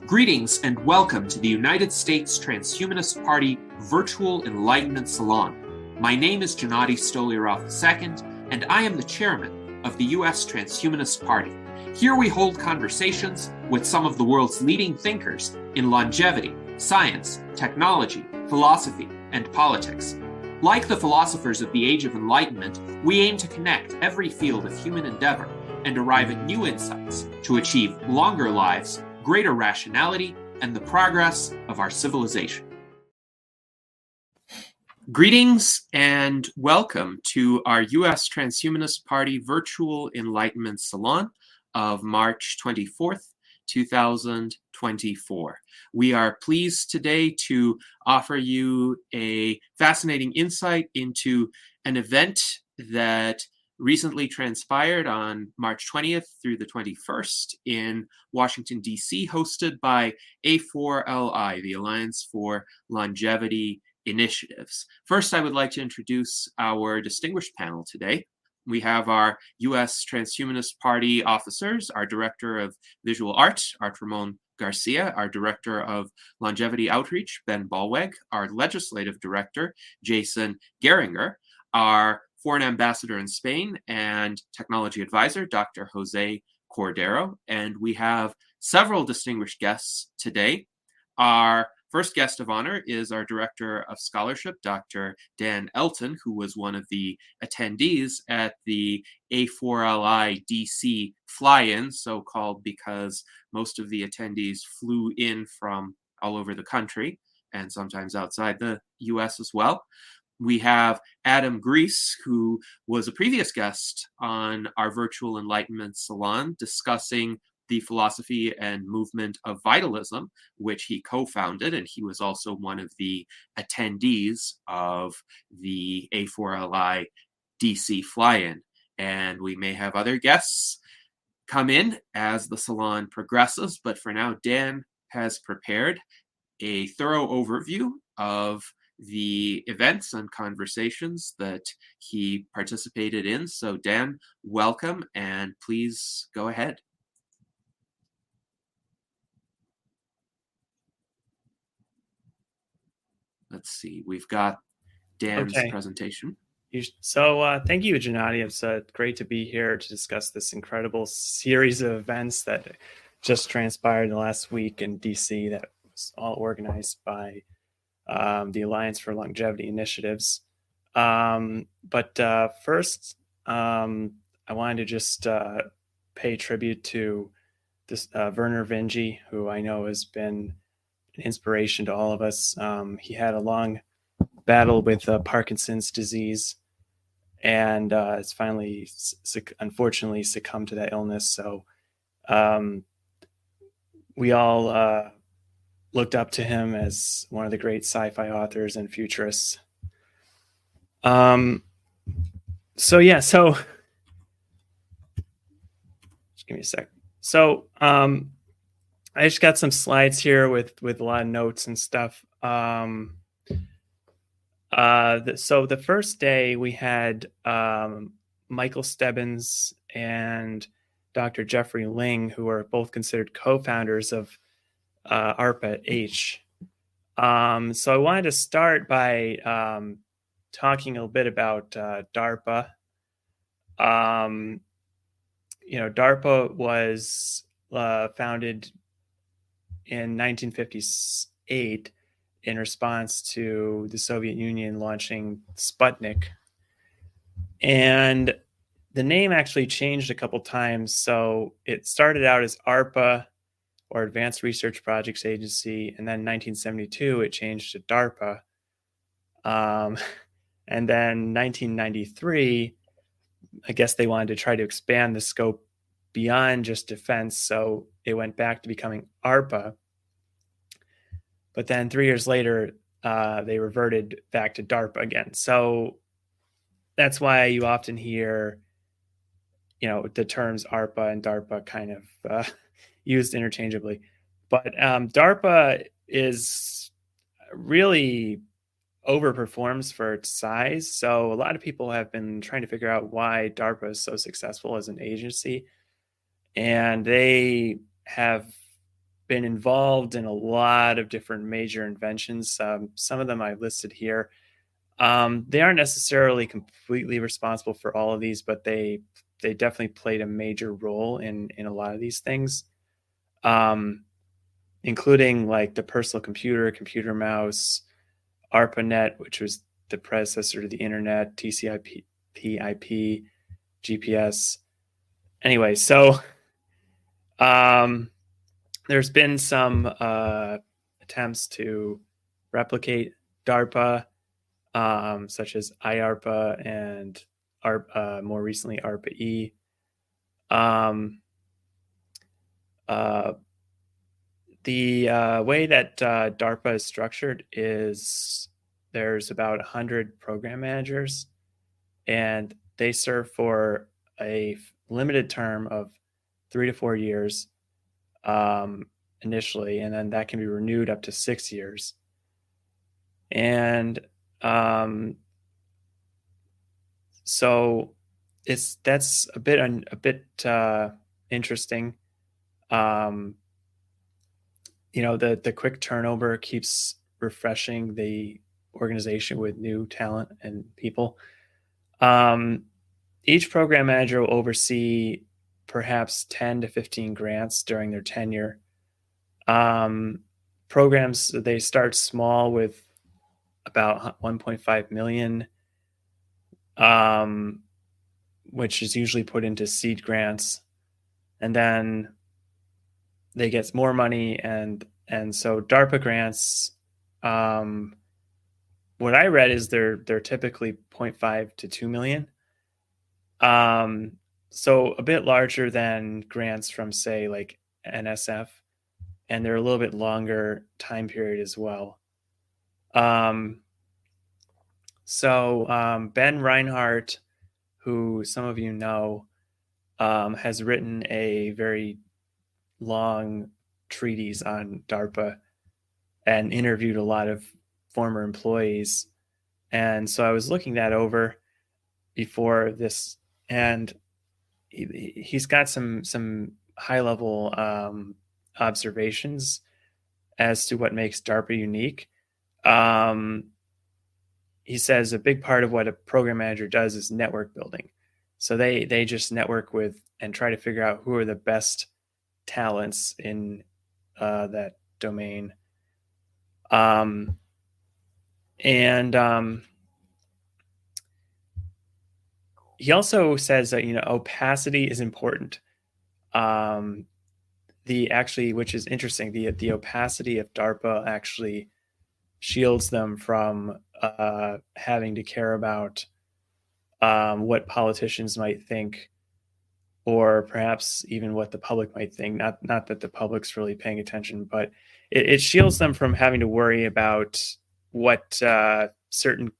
Greetings and welcome to the United States Transhumanist Party Virtual Enlightenment Salon. My name is Gennady Stoliarov II, and I am the chairman of the U.S. Transhumanist Party. Here we hold conversations with some of the world's leading thinkers in longevity, science, technology, philosophy, and politics. Like the philosophers of the Age of Enlightenment, we aim to connect every field of human endeavor and arrive at new insights to achieve longer lives, greater rationality, and the progress of our civilization. Greetings and welcome to our U.S. Transhumanist Party Virtual Enlightenment Salon of March 24th, 2024. We are pleased today to offer you a fascinating insight into an event that recently transpired on March 20th through the 21st in Washington, D.C., hosted by A4LI, the Alliance for Longevity Initiatives. First, I would like to introduce our distinguished panel today. We have our U.S. Transhumanist Party officers, our Director of Visual Art, Art Ramon Garcia, our Director of Longevity Outreach, Ben Ballweg, our Legislative Director, Jason Geringer, our Foreign Ambassador in Spain and Technology Advisor, Dr. Jose Cordero, and we have several distinguished guests today. Our first guest of honor is our Director of Scholarship, Dr. Dan Elton, who was one of the attendees at the A4LI DC Fly-In, so-called because most of the attendees flew in from all over the country and sometimes outside the U.S. as well. We have Adam Grease, who was a previous guest on our Virtual Enlightenment Salon, discussing the philosophy and movement of vitalism, which he co-founded, and he was also one of the attendees of the A4LI DC Fly-In. And we may have other guests come in as the salon progresses, but for now, Dan has prepared a thorough overview of the events and conversations that he participated in. So Dan, welcome, and please go ahead. Let's see, we've got Dan's presentation. So thank you, Gennady. It's great to be here to discuss this incredible series of events that just transpired in the last week in DC that was all organized by the Alliance for Longevity Initiatives. But first, I wanted to just pay tribute to this Werner Vinge, who I know has been an inspiration to all of us. He had a long battle with Parkinson's disease and has finally, unfortunately, succumbed to that illness. So we all looked up to him as one of the great sci-fi authors and futurists. So just give me a sec. So I just got some slides here with a lot of notes and stuff. So the first day we had Michael Stebbins and Dr. Jeffrey Ling, who are both considered co-founders of ARPA-H. So I wanted to start by talking a little bit about DARPA. DARPA was founded in 1958 in response to the Soviet Union launching Sputnik. And the name actually changed a couple times. So it started out as ARPA, or Advanced Research Projects Agency, and then 1972 it changed to DARPA. And then 1993, I guess they wanted to try to expand the scope beyond just defense, so it went back to becoming ARPA. But then 3 years later, they reverted back to DARPA again. So that's why you often hear, the terms ARPA and DARPA kind of used interchangeably. But DARPA is really overperforms for its size. So a lot of people have been trying to figure out why DARPA is so successful as an agency. And they have been involved in a lot of different major inventions. Some of them I've listed here. They aren't necessarily completely responsible for all of these, but they definitely played a major role in a lot of these things, including like the personal computer, computer mouse, ARPANET, which was the predecessor to the internet, TCP, IP, GPS. Anyway, so there's been some attempts to replicate DARPA, such as IARPA and more recently ARPA-E. The way that DARPA is structured is there's about 100 program managers, and they serve for a limited term of 3 to 4 years initially, and then that can be renewed up to 6 years. And so that's a bit interesting. The quick turnover keeps refreshing the organization with new talent and people. Each program manager will oversee perhaps 10 to 15 grants during their tenure. Programs, they start small with about 1.5 million, which is usually put into seed grants, and then they get more money, and so DARPA grants, what I read is they're typically 0.5 to 2 million. So a bit larger than grants from, say, like NSF, and they're a little bit longer time period as well. Ben Reinhardt, who some of you know, has written a very long treatise on DARPA and interviewed a lot of former employees. And so I was looking that over before this, and he's got some high-level observations as to what makes DARPA unique. He says a big part of what a program manager does is network building. So they just network with and try to figure out who are the best talents in that domain. He also says that opacity is important. Which is interesting, the opacity of DARPA actually shields them from having to care about what politicians might think, or perhaps even what the public might think. Not that the public's really paying attention, but it shields them from having to worry about what certain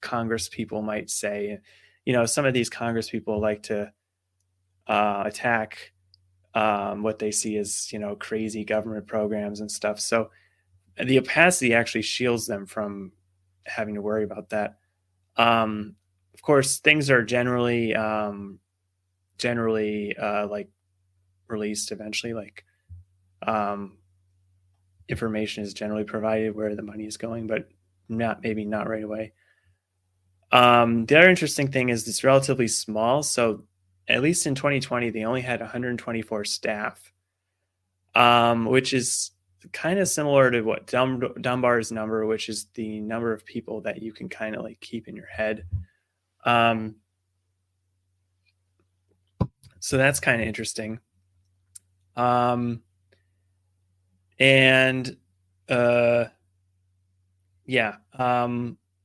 Congress people might say. Some of these Congress people like to attack what they see as crazy government programs and stuff. So the opacity actually shields them from having to worry about that. Of course, things are generally like released eventually. Like information is generally provided where the money is going, but maybe not right away. The other interesting thing is it's relatively small. So at least in 2020, they only had 124 staff, which is kind of similar to what Dunbar's number, which is the number of people that you can kind of like keep in your head. So that's kind of interesting.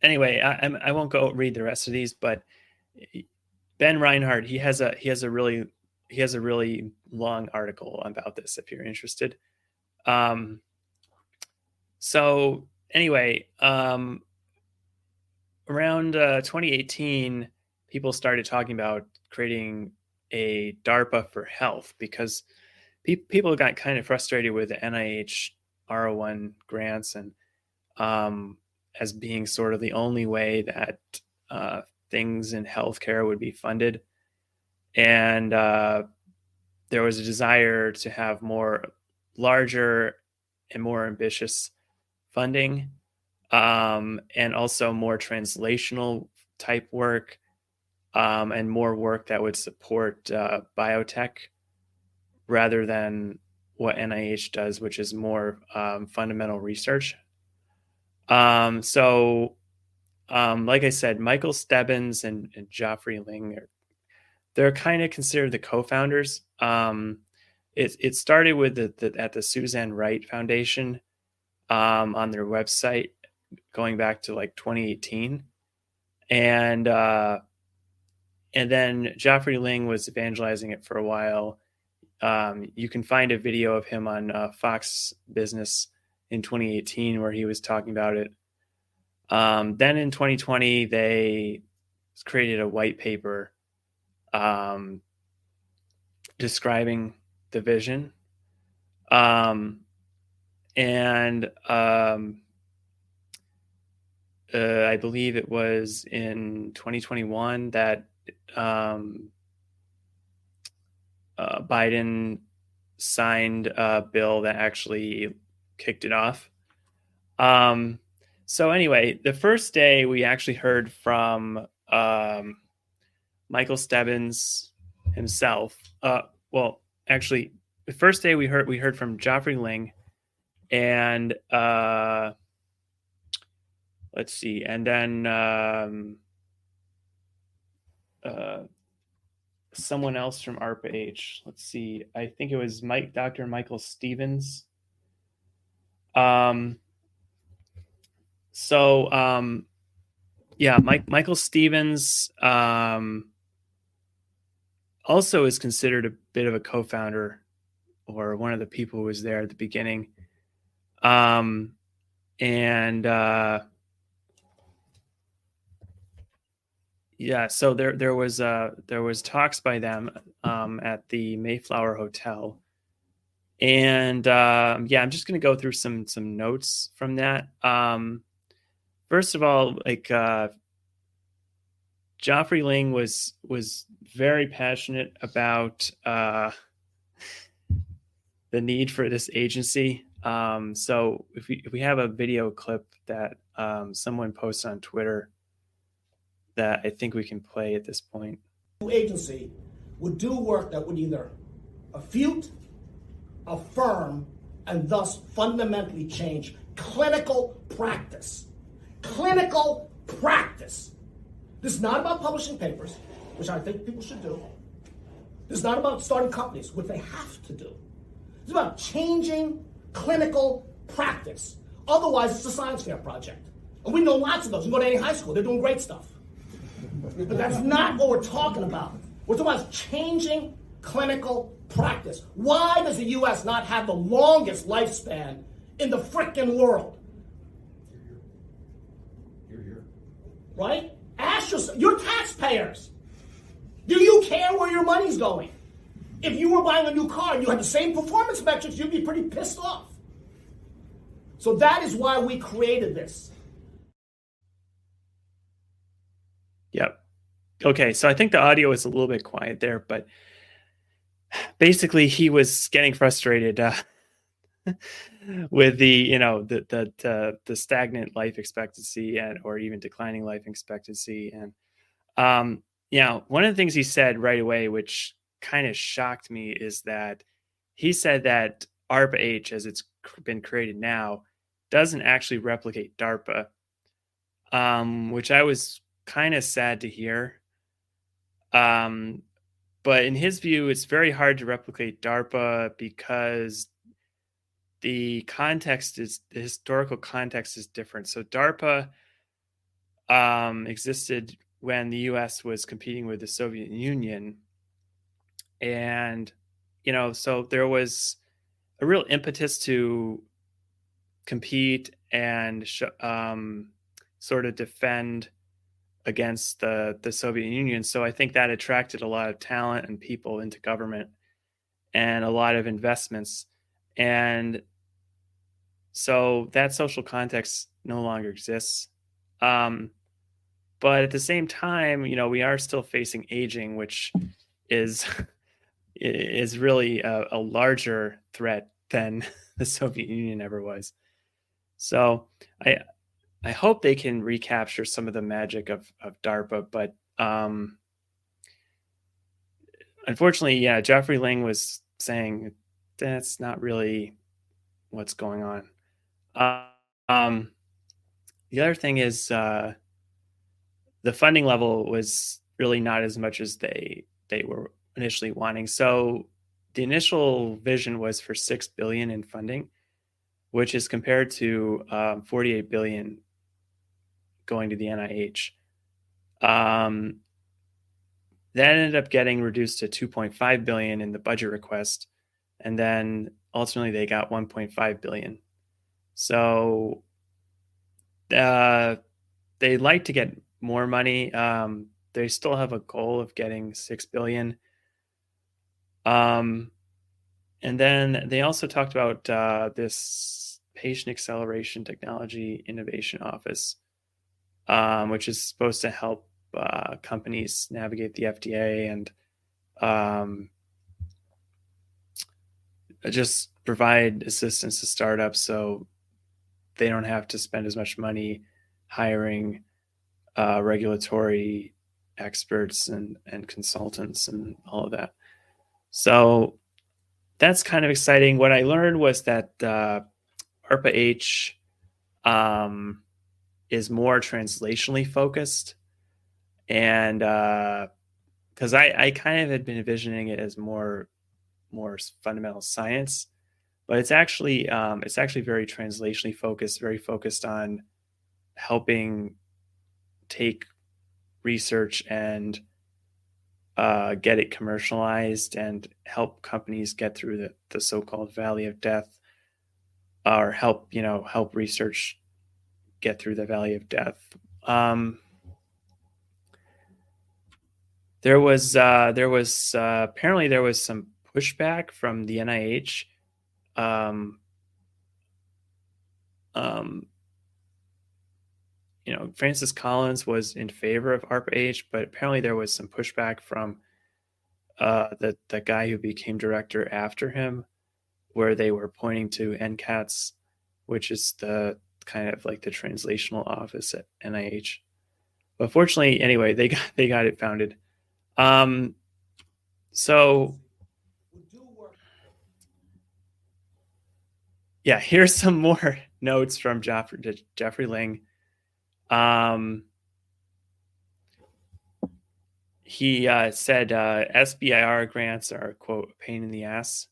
Anyway, I won't go read the rest of these, but Ben Reinhardt, he has a really long article about this if you're interested. So anyway, around 2018, people started talking about creating a DARPA for health because people got kind of frustrated with the NIH R01 grants and as being sort of the only way that things in healthcare would be funded. And there was a desire to have more larger and more ambitious funding, and also more translational type work, and more work that would support biotech rather than what NIH does, which is more fundamental research. Like I said, Michael Stebbins and Geoffrey Ling, they're kind of considered the co-founders. It started with at the Suzanne Wright Foundation on their website going back to like 2018. And then Geoffrey Ling was evangelizing it for a while. You can find a video of him on Fox Business in 2018 where he was talking about it. Then in 2020, they created a white paper describing the vision. I believe it was in 2021 that Biden signed a bill that actually kicked it off. So anyway, the first day we actually heard from Michael Stebbins himself. Well, actually, the first day we heard from Geoffrey Ling, and let's see, and then someone else from ARPA-H. Let's see, I think it was Dr. Michael Stevens. Michael Stevens also is considered a bit of a co-founder, or one of the people who was there at the beginning. So there was talks by them at the Mayflower Hotel. And I'm just going to go through some notes from that. First of all, like Geoffrey Ling was very passionate about the need for this agency. So if we have a video clip that someone posted on Twitter that I think we can play at this point. Agency would do work that would either affute, affirm, and thus fundamentally change clinical practice. Clinical practice. This is not about publishing papers, which I think people should do. This is not about starting companies, which they have to do. It's about changing clinical practice. Otherwise, it's a science fair project. And we know lots of those. You go to any high school, they're doing great stuff. But that's not what we're talking about. We're talking about changing clinical practice. Why does the U.S. not have the longest lifespan in the frickin' world? Here. Right? Ask yourself, you're taxpayers. Do you care where your money's going? If you were buying a new car and you had the same performance metrics, you'd be pretty pissed off. So that is why we created this. Yep. Okay, so I think the audio is a little bit quiet there, but basically he was getting frustrated with the stagnant life expectancy or even declining life expectancy. And one of the things he said right away, which kind of shocked me, is that he said that ARPA-H, as it's been created now, doesn't actually replicate DARPA, which I was kind of sad to hear. But in his view, it's very hard to replicate DARPA because the historical context is different. So DARPA existed when the US was competing with the Soviet Union. And, so there was a real impetus to compete and sort of defend against the Soviet Union. So I think that attracted a lot of talent and people into government and a lot of investments. And so that social context no longer exists. But at the same time, we are still facing aging, which is really a larger threat than the Soviet Union ever was. So I hope they can recapture some of the magic of DARPA, but unfortunately, yeah, Jeffrey Ling was saying that's not really what's going on. The other thing is the funding level was really not as much as they were initially wanting. So the initial vision was for $6 billion in funding, which is compared to $48 billion going to the NIH. That ended up getting reduced to $2.5 billion in the budget request, and then ultimately they got $1.5 billion. So they'd like to get more money. They still have a goal of getting $6 billion. And then they also talked about this Patient Acceleration Technology Innovation Office, which is supposed to help companies navigate the FDA and just provide assistance to startups so they don't have to spend as much money hiring regulatory experts and consultants and all of that. So that's kind of exciting. What I learned was that ARPA-H is more translationally focused, and because I kind of had been envisioning it as more fundamental science, but it's actually very translationally focused, very focused on helping take research and get it commercialized and help companies get through the so-called valley of death, or help research get through the valley of death. There was apparently there was some pushback from the NIH. Francis Collins was in favor of ARPA-H, but apparently there was some pushback from the guy who became director after him, where they were pointing to NCATS, which is the kind of like the translational office at NIH. But fortunately, anyway, they got it founded. So yeah, here's some more notes from Jeffrey Ling. He said SBIR grants are, quote, a pain in the ass.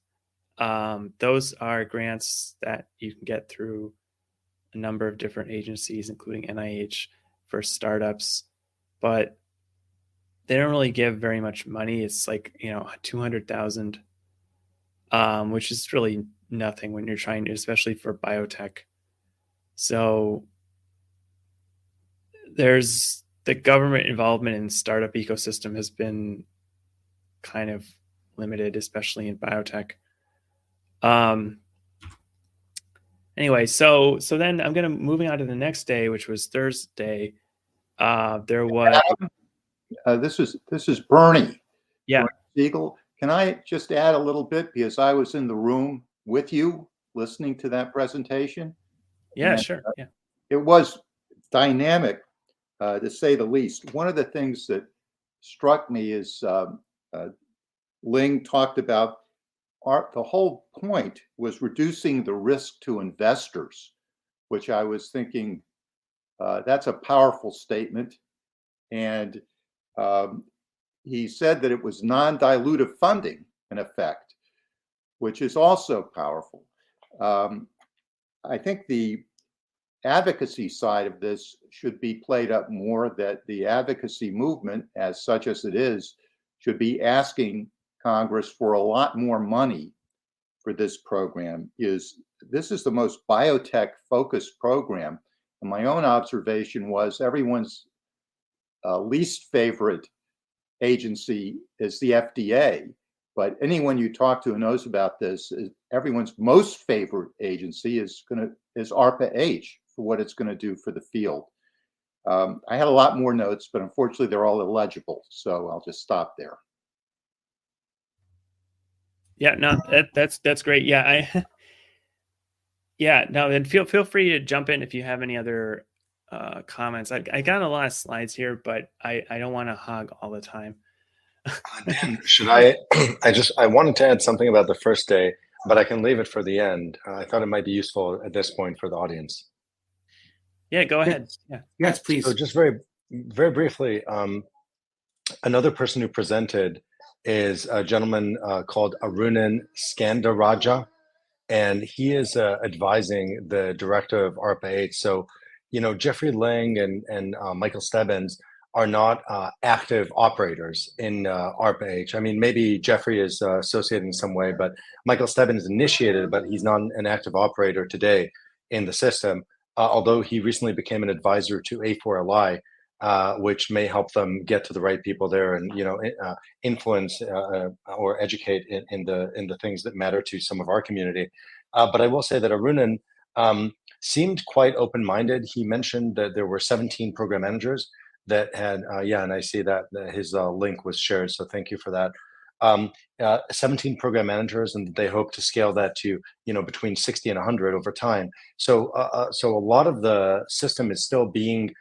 Those are grants that you can get through a number of different agencies, including NIH, for startups, but they don't really give very much money. It's like, $200,000, which is really nothing when you're trying to, especially for biotech. So there's the government involvement in startup ecosystem has been kind of limited, especially in biotech. Anyway, so then I'm moving on to the next day, which was Thursday. There was this is Bernie. Yeah. Siegel. Can I just add a little bit, because I was in the room with you listening to that presentation? Yeah, and, sure. Yeah. It was dynamic, to say the least. One of the things that struck me is Ling talked about the whole point was reducing the risk to investors, which I was thinking that's a powerful statement. And he said that it was non-dilutive funding, in effect, which is also powerful. I think the advocacy side of this should be played up more, that the advocacy movement, as such as it is, should be asking Congress for a lot more money for this program. This is the most biotech focused program. And my own observation was everyone's least favorite agency is the FDA, but anyone you talk to who knows about this, everyone's most favorite agency is ARPA-H for what it's going to do for the field. I had a lot more notes, but unfortunately they're all illegible, so I'll just stop there. Yeah, no, that's great. Yeah, Yeah, no, and feel free to jump in if you have any other comments. I got a lot of slides here, but I don't want to hog all the time. Dan, should I? I wanted to add something about the first day, but I can leave it for the end. I thought it might be useful at this point for the audience. Yeah, go ahead. Yeah. Yes, please. So just very, very briefly, another person who presented is a gentleman called Arunan Skandaraja, and he is advising the director of ARPA-H. So, Jeffrey Lang and Michael Stebbins are not active operators in ARPA-H. I mean, maybe Jeffrey is associated in some way, but Michael Stebbins initiated, but he's not an active operator today in the system, although he recently became an advisor to A4LI, which may help them get to the right people there and influence or educate in the things that matter to some of our community. But I will say that Arunan seemed quite open-minded. He mentioned that there were 17 program managers that had, and I see that his link was shared, so thank you for that. 17 program managers, and they hope to scale that to between 60 and 100 over time. So a lot of the system is still being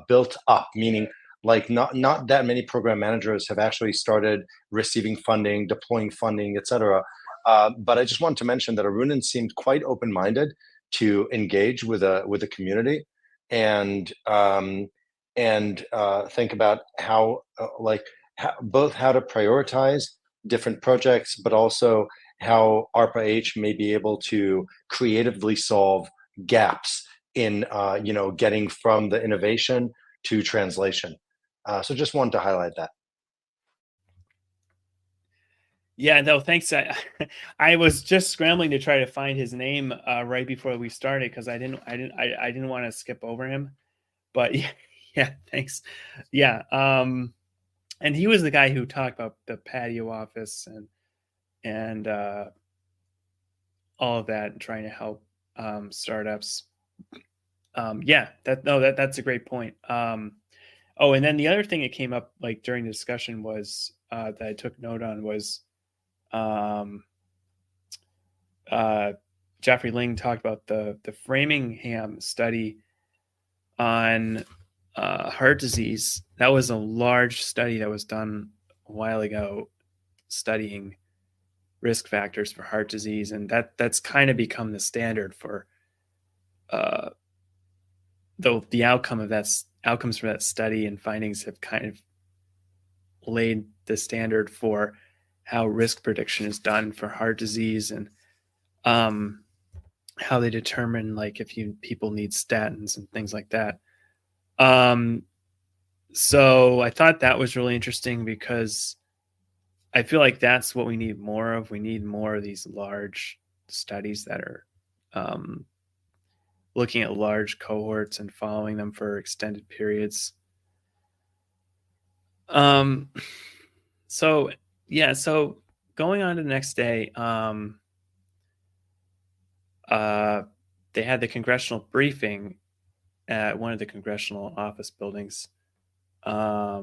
built up, meaning like not that many program managers have actually started receiving funding, deploying funding, etc. But I just wanted to mention that Arunan seemed quite open-minded to engage with a community and think about how both how to prioritize different projects, but also how ARPA-H may be able to creatively solve gaps in getting from the innovation to translation. So just wanted to highlight that. Yeah, no, thanks. I was just scrambling to try to find his name right before we started because I didn't want to skip over him. But yeah, thanks. Yeah, and he was the guy who talked about the patio office and all of that, and trying to help startups. That's a great point. Oh, and then the other thing that came up like during the discussion was that I took note on was Jeffrey Ling talked about the Framingham study on heart disease. That was a large study that was done a while ago studying risk factors for heart disease, and that's kind of become the standard for the outcomes from that study and findings have kind of laid the standard for how risk prediction is done for heart disease and how they determine like if people need statins and things like that. So I thought that was really interesting because I feel like that's what we need more of. We need more of these large studies that are looking at large cohorts and following them for extended periods. So going on to the next day, they had the congressional briefing at one of the congressional office buildings. I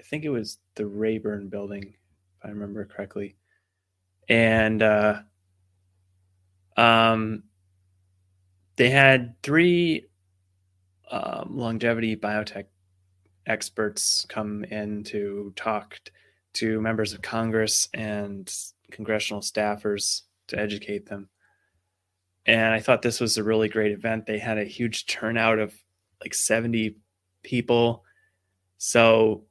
think it was the Rayburn building, if I remember correctly. And they had 3 longevity biotech experts come in to talk to members of Congress and congressional staffers to educate them. And I thought this was a really great event. They had a huge turnout of like 70 people. So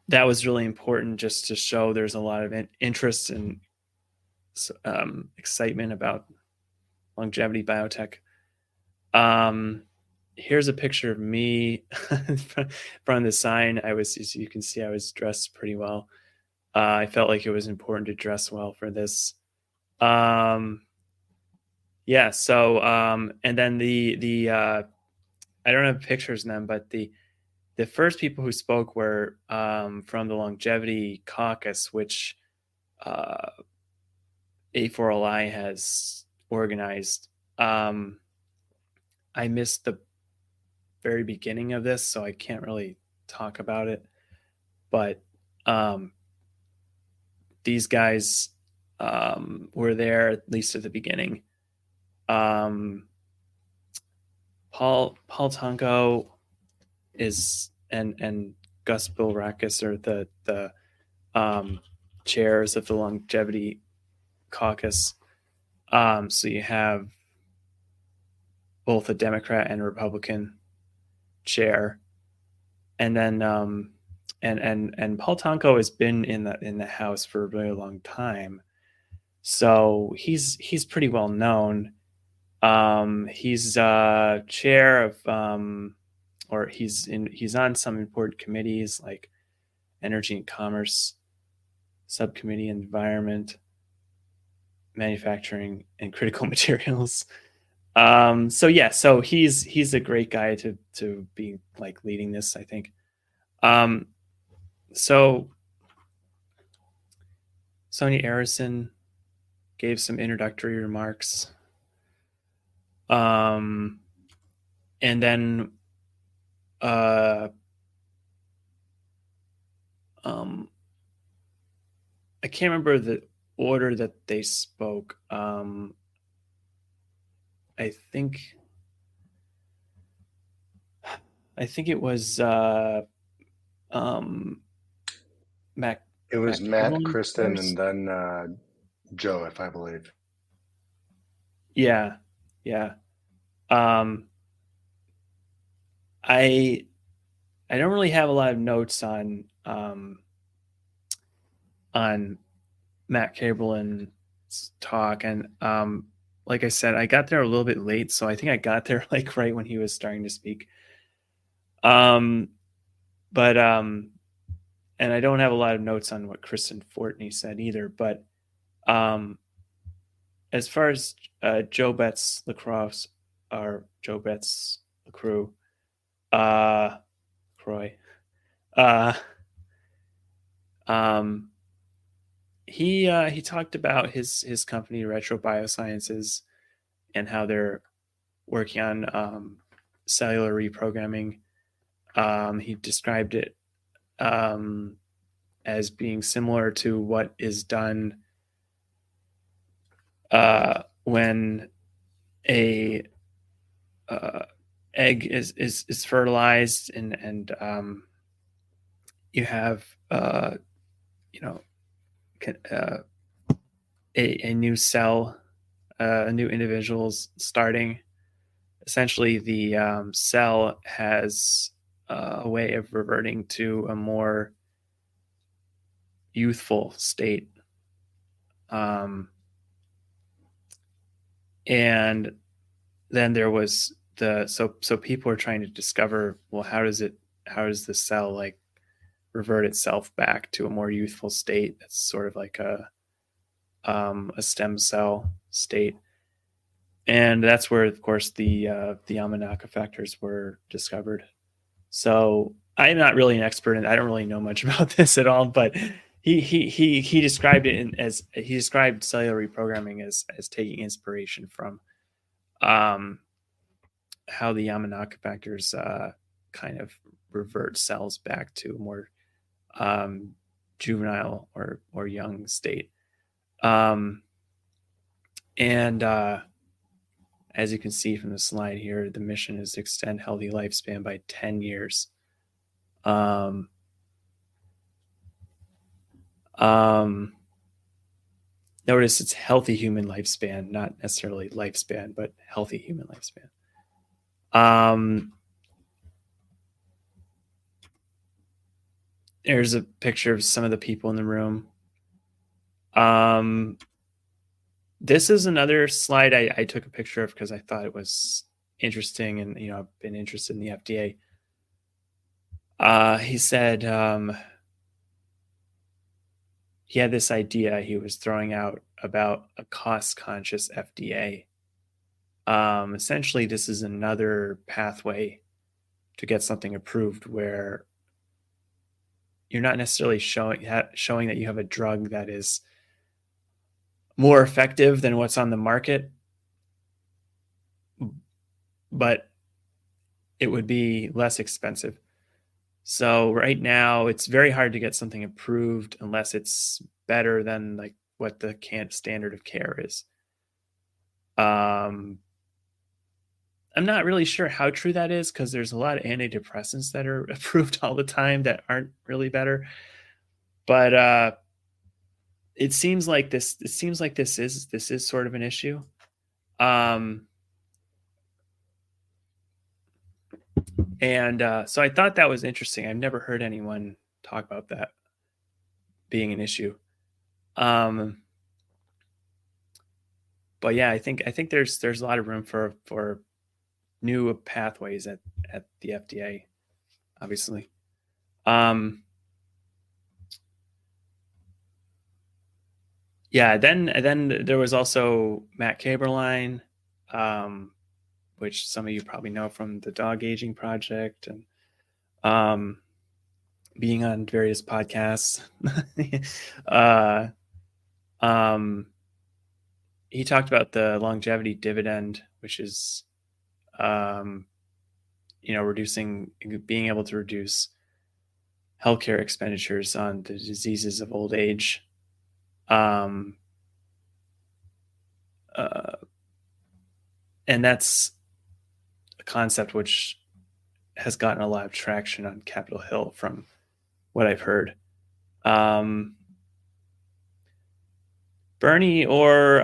that was really important just to show there's a lot of interest and excitement about longevity biotech. Here's a picture of me from the sign. As you can see, I was dressed pretty well. I felt like it was important to dress well for this. And then the I don't have pictures of them, but the first people who spoke were from the Longevity Caucus, which A4LI has organized. I missed the very beginning of this, so I can't really talk about it. But these guys were there, at least at the beginning. Paul Tonko is and Gus Bilrakis are the chairs of the Longevity Caucus. So you have both a Democrat and a Republican chair, and then and Paul Tonko has been in the House for a really long time, so he's pretty well known. He's chair of or he's on some important committees like Energy and Commerce Subcommittee, Environment, Manufacturing, and Critical Materials. So he's a great guy to be like leading this, I think. So Sonia Arison gave some introductory remarks. And then I can't remember the order that they spoke. I think it was Mac. It was Mac Matt, Kristen, first. and then Joe, if I believe. Yeah. I don't really have a lot of notes on Matt Cable's talk, and like I said, I got there a little bit late, so I think I got there like right when he was starting to speak. And I don't have a lot of notes on what Kristen Fortney said either. But as far as Joe Betts Lacroix, or Joe Betts LaCroix, he talked about his company Retro Biosciences and how they're working on cellular reprogramming. He described it as being similar to what is done when a egg is fertilized and you have a new cell, a new individual's starting. Essentially, the cell has a way of reverting to a more youthful state. And then there was so people are trying to discover, well, how does the cell like revert itself back to a more youthful state that's sort of like a stem cell state. And that's where, of course, the Yamanaka factors were discovered. So I'm not really an expert, and I don't really know much about this at all. But he described it as he described cellular reprogramming as taking inspiration from how the Yamanaka factors kind of revert cells back to a more juvenile or young state. And as you can see from the slide here, the mission is to extend healthy lifespan by 10 years. Notice it's healthy human lifespan, not necessarily lifespan, but healthy human lifespan. There's a picture of some of the people in the room. This is another slide I took a picture of because I thought it was interesting, and I've been interested in the FDA. He said he had this idea he was throwing out about a cost-conscious FDA. Essentially, this is another pathway to get something approved where you're not necessarily showing that you have a drug that is more effective than what's on the market, but it would be less expensive. So right now, it's very hard to get something approved unless it's better than like what the standard of care is. I'm not really sure how true that is, because there's a lot of antidepressants that are approved all the time that aren't really better. But it seems like this is sort of an issue. And so I thought that was interesting. I've never heard anyone talk about that being an issue. But yeah, I think there's a lot of room for new pathways at the FDA, obviously. Yeah, then there was also Matt Caberline, which some of you probably know from the Dog Aging Project, and being on various podcasts. He talked about the longevity dividend, which is, being able to reduce healthcare expenditures on the diseases of old age. And that's a concept which has gotten a lot of traction on Capitol Hill from what I've heard. Bernie or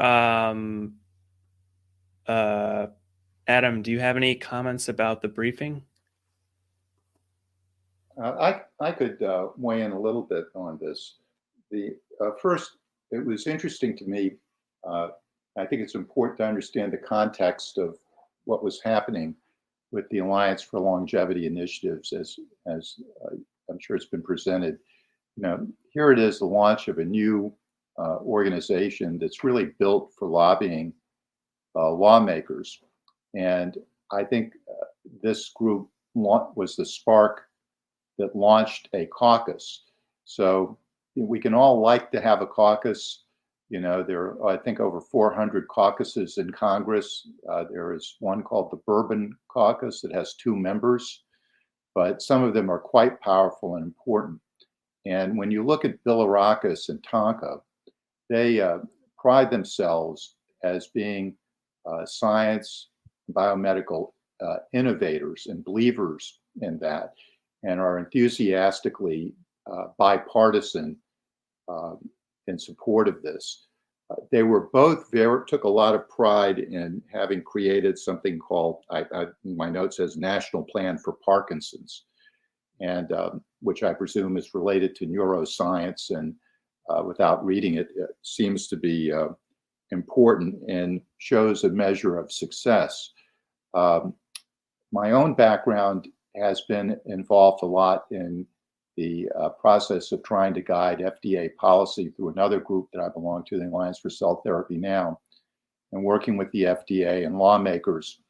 Adam, do you have any comments about the briefing? I could weigh in a little bit on this. The first, it was interesting to me. I think it's important to understand the context of what was happening with the Alliance for Longevity Initiatives, as I'm sure it's been presented. Here it is, the launch of a new organization that's really built for lobbying lawmakers, and I think this group was the spark that launched a caucus. So we can all like to have a caucus. There are, I think, over 400 caucuses in Congress. There is one called the Bourbon Caucus that has 2 members, but some of them are quite powerful and important. And when you look at Bilirakis and Tonka, they pride themselves as being science, biomedical innovators and believers in that, and are enthusiastically bipartisan in support of this. They were both took a lot of pride in having created something called, my note says, National Plan for Parkinson's, and which I presume is related to neuroscience, and without reading it, it seems to be important and shows a measure of success. My own background has been involved a lot in the process of trying to guide FDA policy through another group that I belong to, the Alliance for Cell Therapy Now, and working with the FDA and lawmakers.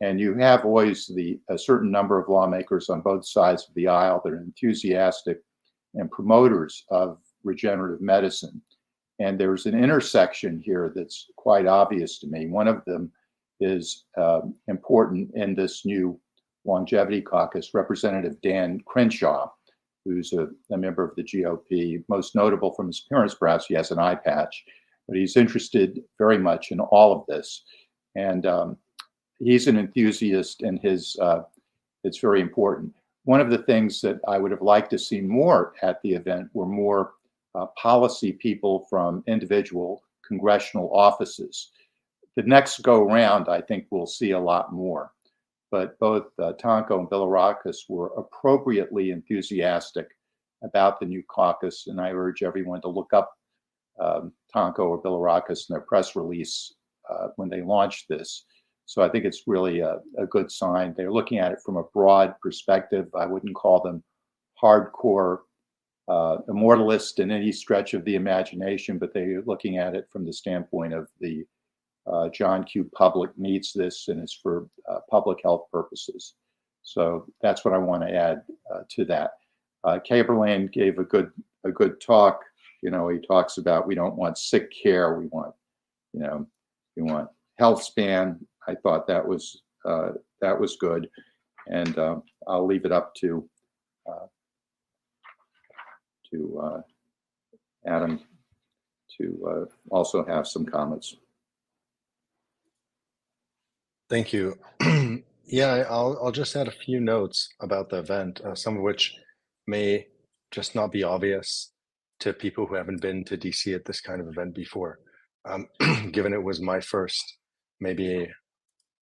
And you have always a certain number of lawmakers on both sides of the aisle that are enthusiastic and promoters of regenerative medicine. And there's an intersection here that's quite obvious to me. One of them is important in this new longevity caucus, Representative Dan Crenshaw, who's a member of the GOP, most notable from his appearance. Perhaps he has an eye patch, but he's interested very much in all of this. And he's an enthusiast, and it's very important. One of the things that I would have liked to see more at the event were more policy people from individual congressional offices. The next go round, I think we'll see a lot more. But both Tonko and Bilirakis were appropriately enthusiastic about the new caucus, and I urge everyone to look up Tonko or Bilirakis in their press release when they launched this. So I think it's really a good sign. They're looking at it from a broad perspective. I wouldn't call them hardcore immortalist in any stretch of the imagination, but they're looking at it from the standpoint of the John Q. public needs this, and it's for public health purposes. So that's what I want to add to that. Caberlane gave a good talk. He talks about we don't want sick care. We want, we want health span. I thought that was good, and I'll leave it up to Adam to also have some comments. Thank you. Yeah, I'll just add a few notes about the event, some of which may just not be obvious to people who haven't been to DC at this kind of event before. Given it was my first, maybe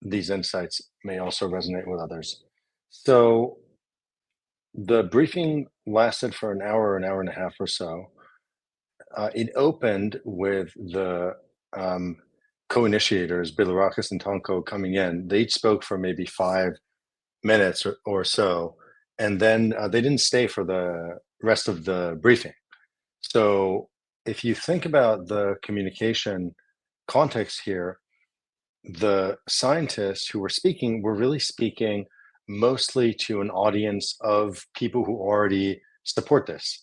these insights may also resonate with others. So the briefing lasted for an hour and a half or so. It opened with the co-initiators, Bilirakis and Tonko, coming in. They each spoke for maybe 5 minutes or so, and then they didn't stay for the rest of the briefing. So if you think about the communication context here, the scientists who were speaking were really speaking mostly to an audience of people who already support this.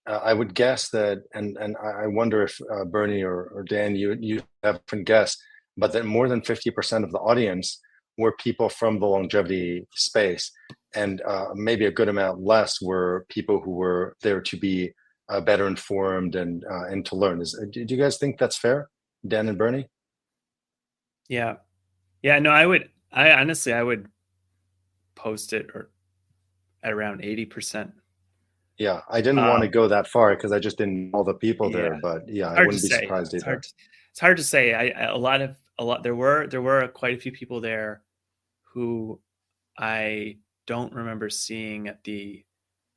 I would guess that, and I wonder if Bernie or Dan, you have a different guess, but that more than 50% of the audience were people from the longevity space, and maybe a good amount less were people who were there to be better informed and to learn. Do you guys think that's fair, Dan and Bernie? Yeah. No, I honestly, I would post it or at around 80%. Yeah, I didn't want to go that far because I just didn't know all the people there, but yeah, I wouldn't be surprised either. It's hard to say. There were quite a few people there who I don't remember seeing at the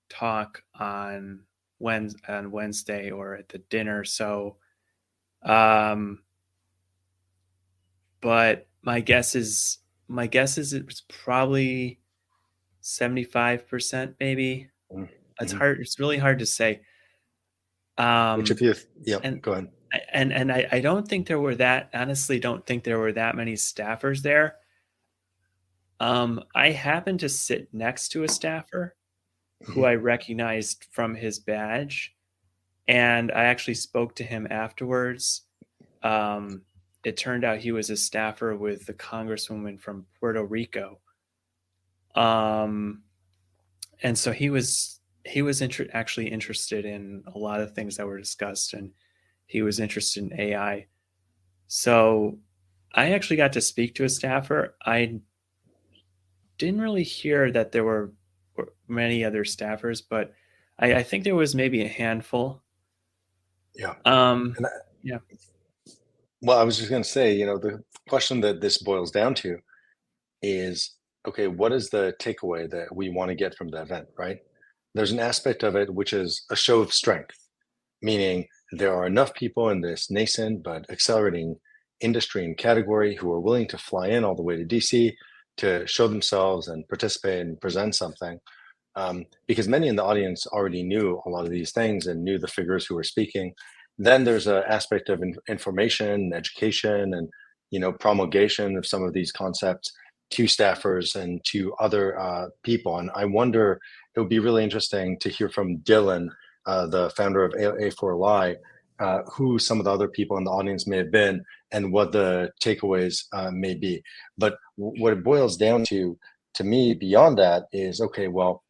talk on Wednesday or at the dinner. So, but my guess is it was probably 75% maybe. Mm-hmm. It's hard. It's really hard to say. Which if you, yeah, go ahead. And I don't think there were honestly don't think there were that many staffers there. I happened to sit next to a staffer who I recognized from his badge, and I actually spoke to him afterwards. It turned out he was a staffer with the congresswoman from Puerto Rico. And so he was actually interested in a lot of things that were discussed, and he was interested in AI. So I actually got to speak to a staffer. I didn't really hear that there were many other staffers, but I think there was maybe a handful. Yeah. Yeah. Well, I was just going to say, the question that this boils down to is, okay, what is the takeaway that we want to get from the event, right? There's an aspect of it which is a show of strength, meaning there are enough people in this nascent but accelerating industry and category who are willing to fly in all the way to DC to show themselves and participate and present something. Because many in the audience already knew a lot of these things and knew the figures who were speaking. Then there's an aspect of information and education and promulgation of some of these concepts to staffers and to other people. And I wonder, it would be really interesting to hear from Dylan, the founder of A4LI, who some of the other people in the audience may have been and what the takeaways may be. But what it boils down to me, beyond that is, okay, well,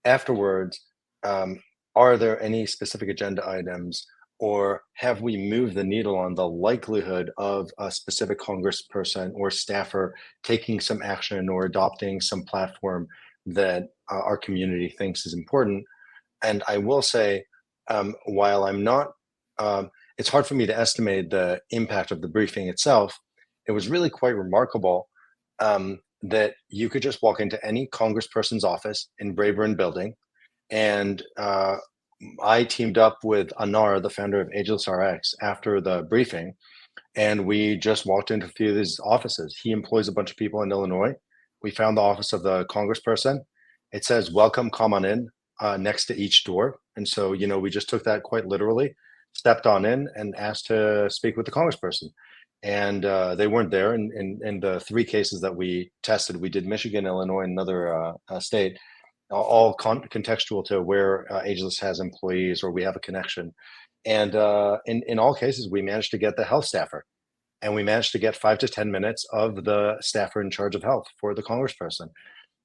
afterwards, are there any specific agenda items, or have we moved the needle on the likelihood of a specific congressperson or staffer taking some action or adopting some platform that our community thinks is important? And I will say, while I'm not, it's hard for me to estimate the impact of the briefing itself. It was really quite remarkable that you could just walk into any congressperson's office in Braeburn Building, and I teamed up with Anar, the founder of Ageless RX, after the briefing, and we just walked into a few of his offices. He employs a bunch of people in Illinois. We found the office of the congressperson. It says, "Welcome, come on in," next to each door. And so, we just took that quite literally, stepped on in and asked to speak with the congressperson. And they weren't there. In the 3 cases that we tested, we did Michigan, Illinois, and another state, all contextual to where Ageless has employees or we have a connection. And in all cases, we managed to get the health staffer, and we managed to get 5 to 10 minutes of the staffer in charge of health for the congressperson.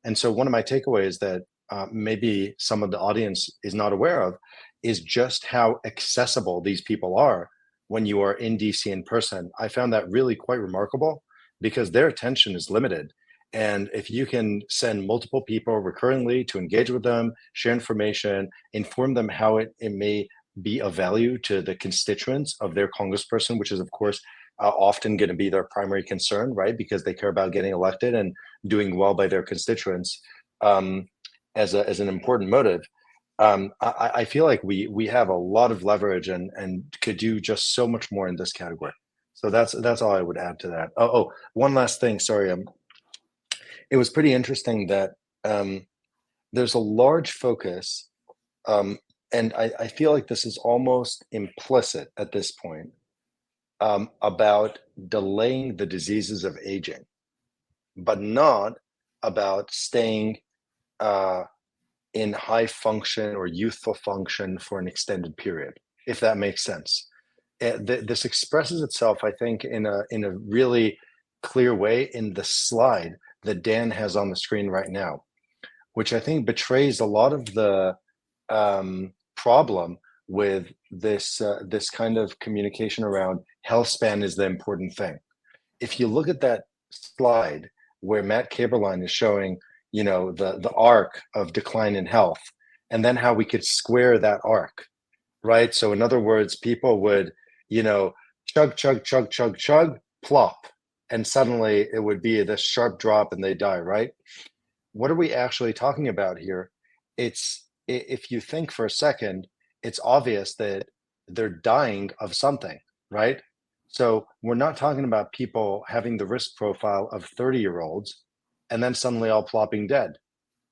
And so one of my takeaways that maybe some of the audience is not aware of is just how accessible these people are when you are in DC in person. I found that really quite remarkable. because their attention is limited. And if you can send multiple people recurrently to engage with them, share information, inform them how it may be of value to the constituents of their congressperson, which is, of course, often going to be their primary concern, right? Because they care about getting elected and doing well by their constituents as an important motive. I feel like we have a lot of leverage and could do just so much more in this category. So that's all I would add to that. Oh, one last thing. Sorry. It was pretty interesting that there's a large focus, and I feel like this is almost implicit at this point, about delaying the diseases of aging, but not about staying in high function or youthful function for an extended period, if that makes sense. This expresses itself, I think, in a really clear way in the slide that Dan has on the screen right now, which I think betrays a lot of the problem with this kind of communication around health span is the important thing. If you look at that slide where Matt Kaberlein is showing, the arc of decline in health, and then how we could square that arc, right? So in other words, people would, chug, chug, chug, chug, chug, plop, and suddenly it would be this sharp drop and they die, right? What are we actually talking about here? It's, if you think for a second, it's obvious that they're dying of something, right? So we're not talking about people having the risk profile of 30-year-olds and then suddenly all plopping dead.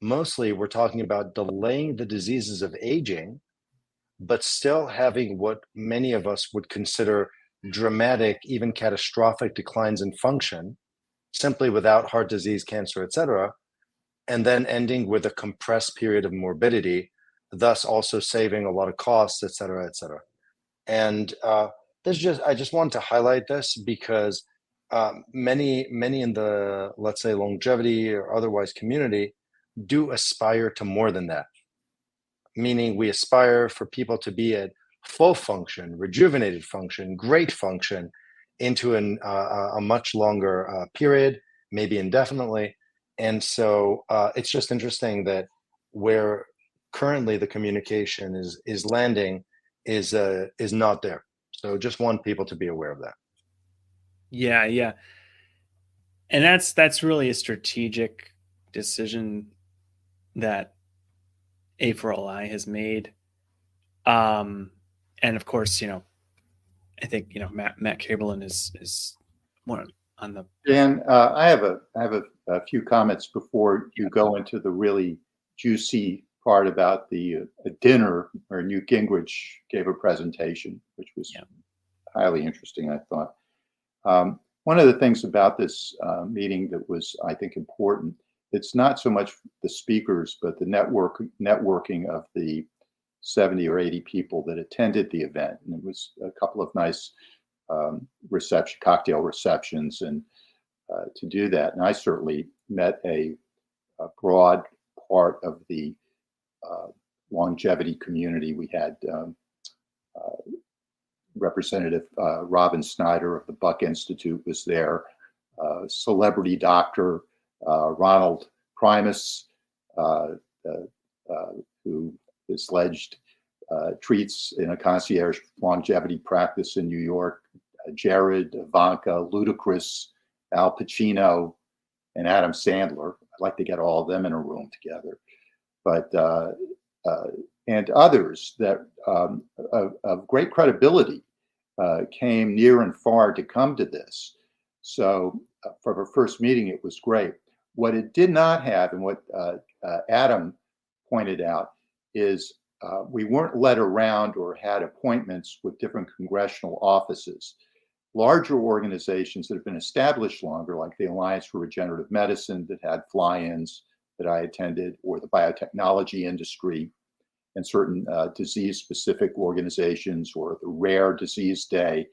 Mostly we're talking about delaying the diseases of aging, but still having what many of us would consider dramatic, even catastrophic declines in function, simply without heart disease, cancer, etc., and then ending with a compressed period of morbidity, thus also saving a lot of costs, etc., etc. And I just wanted to highlight this because many in the, let's say, longevity or otherwise community do aspire to more than that. Meaning we aspire for people to be at full function, rejuvenated function, great function into a much longer period, maybe indefinitely. And so it's just interesting that where currently the communication is landing is not there. So just want people to be aware of that. Yeah. And that's really a strategic decision that A4LI has made. And of course, I think, Matt Kaberlein is one on the. Dan, I have a few comments before you go into the really juicy part about the dinner where Newt Gingrich gave a presentation, which was highly interesting, I thought. One of the things about this meeting that was, I think, important, it's not so much the speakers, but the networking of the 70 or 80 people that attended the event. And it was a couple of nice cocktail receptions, and to do that. And I certainly met a broad part of the longevity community. We had Representative Robin Snyder of the Buck Institute was there, celebrity doctor Ronald Primus, who is alleged treats in a concierge longevity practice in New York, Jared, Ivanka, Ludacris, Al Pacino, and Adam Sandler. I'd like to get all of them in a room together. But and others that of great credibility came near and far to come to this. So for our first meeting, it was great. What it did not have, and what Adam pointed out, is we weren't led around or had appointments with different congressional offices. Larger organizations that have been established longer, like the Alliance for Regenerative Medicine that had fly-ins that I attended, or the biotechnology industry, and certain disease-specific organizations, or the Rare Disease Day,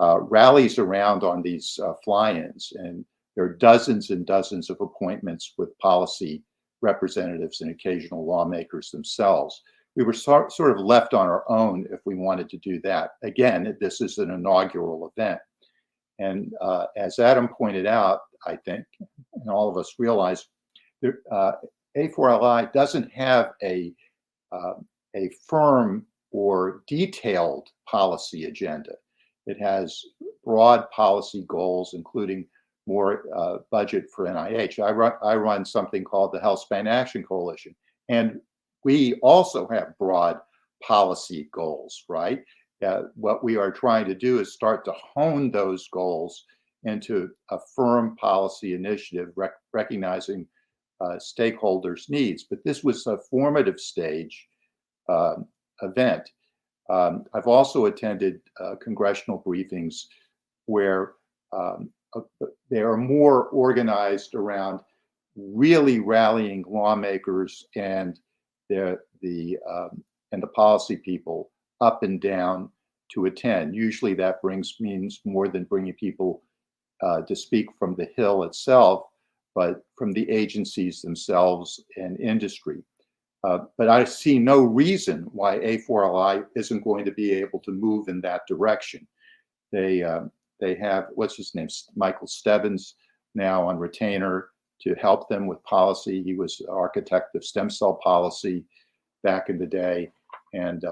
rallies around on these fly-ins. And there are dozens and dozens of appointments with policy representatives and occasional lawmakers themselves. We were sort of left on our own if we wanted to do that. Again, this is an inaugural event. And as Adam pointed out, I think, and all of us realize, A4LI doesn't have a firm or detailed policy agenda. It has broad policy goals, including more budget for NIH. I run something called the Health Span Action Coalition, and we also have broad policy goals, right? What we are trying to do is start to hone those goals into a firm policy initiative, recognizing stakeholders' needs. But this was a formative stage event. I've also attended congressional briefings where they are more organized around really rallying lawmakers and the policy people up and down to attend. Usually that means more than bringing people to speak from the Hill itself, but from the agencies themselves and industry. But I see no reason why A4LI isn't going to be able to move in that direction. They have, what's his name, Michael Stebbins, now on retainer to help them with policy. He was architect of stem cell policy back in the day, and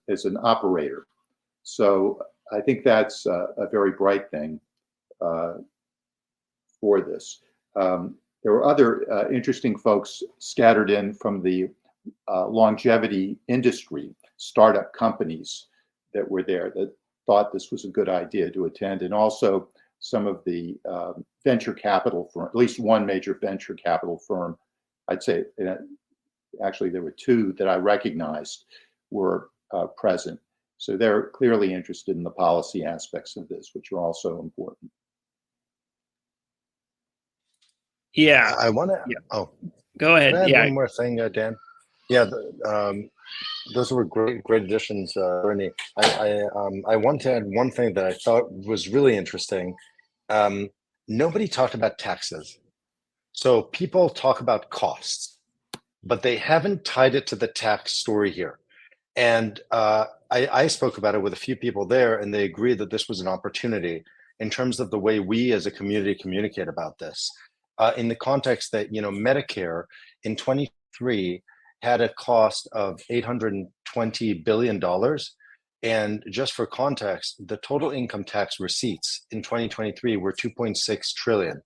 is an operator. So I think that's a very bright thing for this. There were other interesting folks scattered in from the longevity industry, startup companies that were there that thought this was a good idea to attend, and also some of the venture capital firm, at least one major venture capital firm. I'd say actually there were two that I recognized were present. So they're clearly interested in the policy aspects of this, which are also important. Yeah. I want to. Yeah. Oh, go ahead. Can I add Yeah. one more thing, Dan? Yeah, those were great additions, Bernie. I want to add one thing that I thought was really interesting. Nobody talked about taxes. So people talk about costs, but they haven't tied it to the tax story here. And I spoke about it with a few people there, and they agreed that this was an opportunity in terms of the way we as a community communicate about this. In the context that, Medicare in 23 had a cost of $820 billion. And just for context, the total income tax receipts in 2023 were 2.6 trillion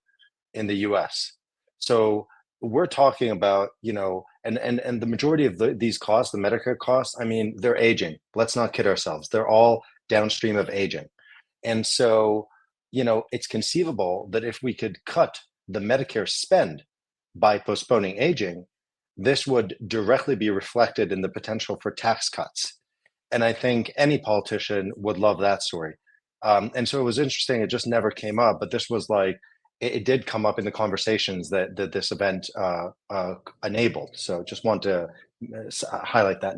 in the US. So we're talking about, and the majority of these costs, the Medicare costs, I mean, they're aging. Let's not kid ourselves. They're all downstream of aging. And so, it's conceivable that if we could cut the Medicare spend by postponing aging, this would directly be reflected in the potential for tax cuts. And I think any politician would love that story. And so it was interesting. It just never came up, but this was like, it did come up in the conversations that this event enabled. So just want to highlight that.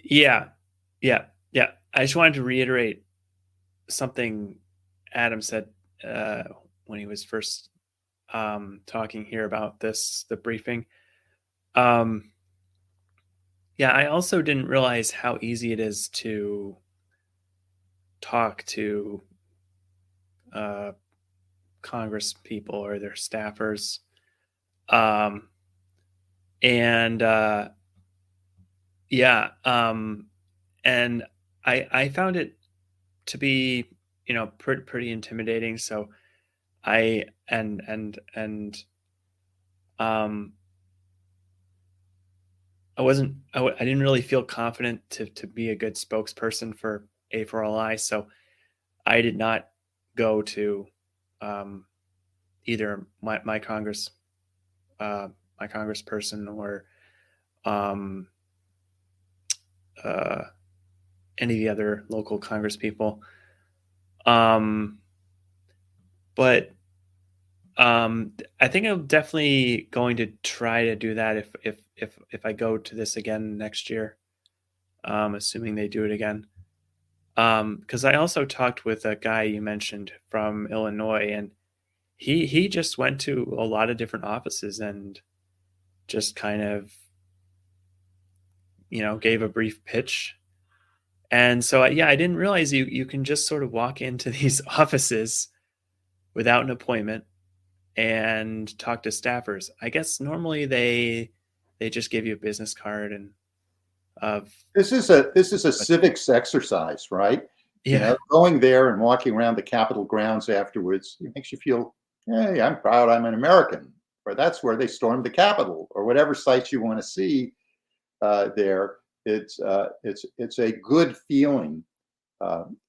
Yeah. I just wanted to reiterate something Adam said when he was first talking here about the briefing. I also didn't realize how easy it is to talk to Congress people or their staffers. And I found it to be, pretty intimidating. So I didn't really feel confident to be a good spokesperson for A4LI. So I did not go to either my congressperson or any of the other local Congress people. But I think I'm definitely going to try to do that if I go to this again next year, assuming they do it again. Because I also talked with a guy you mentioned from Illinois, and he just went to a lot of different offices and just kind of, gave a brief pitch And so, yeah, I didn't realize you can just sort of walk into these offices without an appointment and talk to staffers. I guess normally they just give you a business card and of This is a civics exercise, right? You yeah. know, going there and walking around the Capitol grounds afterwards, it makes you feel, hey, I'm proud I'm an American. Or that's where they stormed the Capitol, or whatever sites you want to see there. It's a good feeling,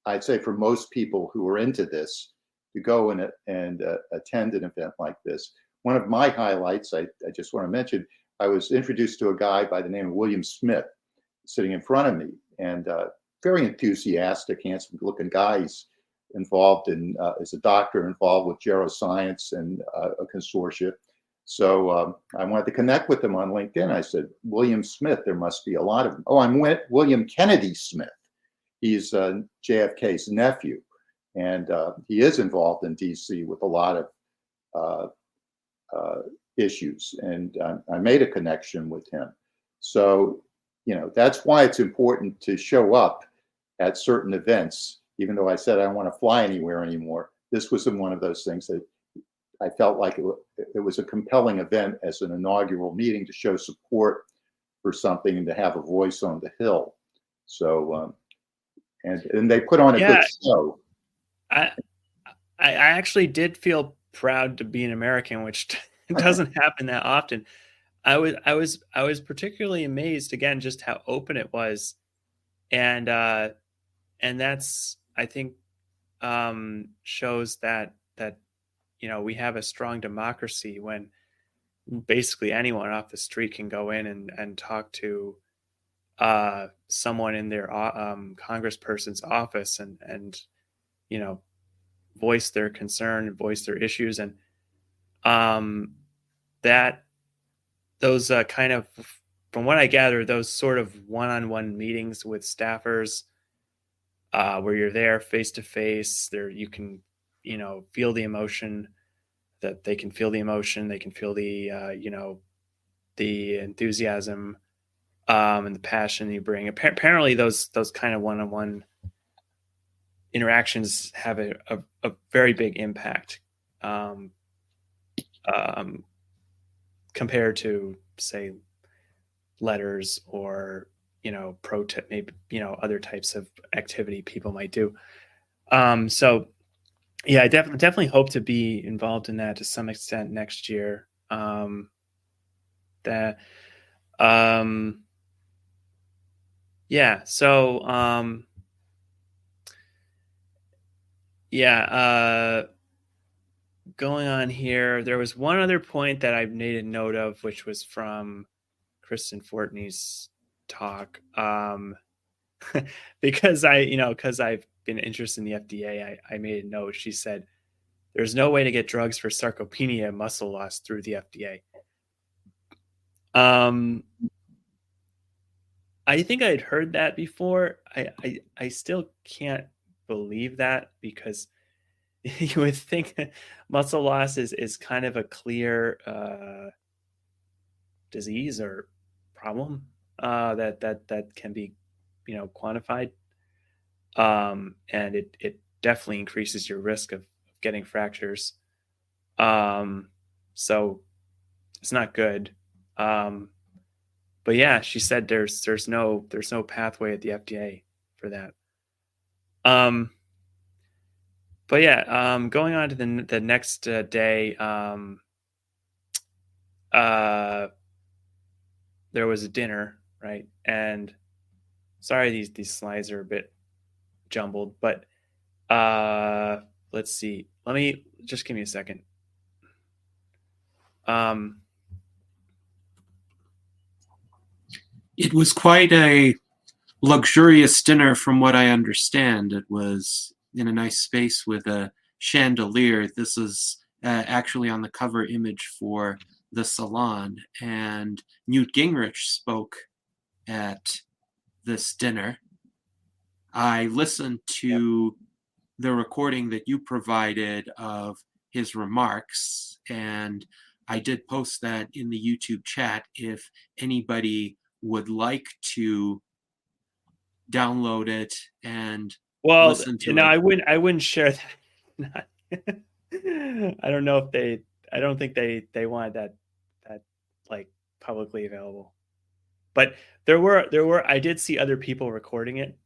I'd say, for most people who are into this, to go and attend an event like this. One of my highlights, I just want to mention, I was introduced to a guy by the name of William Smith sitting in front of me, and very enthusiastic, handsome-looking guy. He's involved in, as a doctor, involved with geroscience and a consortia. So I wanted to connect with him on LinkedIn. I said, William Smith, there must be a lot of them. Oh, I'm with William Kennedy Smith. He's JFK's nephew, and he is involved in DC with a lot of issues. And I made a connection with him. So, you know, that's why it's important to show up at certain events. Even though I said I don't want to fly anywhere anymore, this was one of those things that I felt like it was a compelling event as an inaugural meeting to show support for something and to have a voice on the Hill. So, and they put on a good show. I actually did feel proud to be an American, which doesn't happen that often. I was particularly amazed, again, just how open it was, and that's, I think, shows that you know, we have a strong democracy when basically anyone off the street can go in and talk to someone in their congressperson's office and you know, voice their concern and voice their issues, and that those kind of, from what I gather, those sort of one-on-one meetings with staffers where you're there face to face, there you can, you know, feel the emotion, that they can feel the emotion, they can feel the you know, the enthusiasm and the passion you bring. Apparently those kind of one-on-one interactions have a very big impact compared to, say, letters or, you know, protest, maybe, you know, other types of activity people might do. So yeah, I definitely hope to be involved in that to some extent next year. Yeah, so yeah, going on here, there was one other point that I made a note of, which was from Kristen Fortney's talk. Because I've been interested in the FDA, I made a note. She said, there's no way to get drugs for sarcopenia muscle loss through the FDA. I think I'd heard that before. I still can't believe that, because you would think muscle loss is kind of a clear disease or problem that can be, you know, quantified, and it definitely increases your risk of getting fractures. So it's not good. But yeah, she said there's no pathway at the FDA for that. But yeah, going on to the next day, there was a dinner, right? And sorry, these slides are a bit jumbled, but let's see. Let me just give me a second. It was quite a luxurious dinner, from what I understand. It was in a nice space with a chandelier. This is actually on the cover image for the salon, and Newt Gingrich spoke at this dinner. I listened to the recording that you provided of his remarks, and I did post that in the YouTube chat if anybody would like to download it and Well, listen to no, it. I wouldn't share that. I don't know if I don't think they wanted that like publicly available. But I did see other people recording it.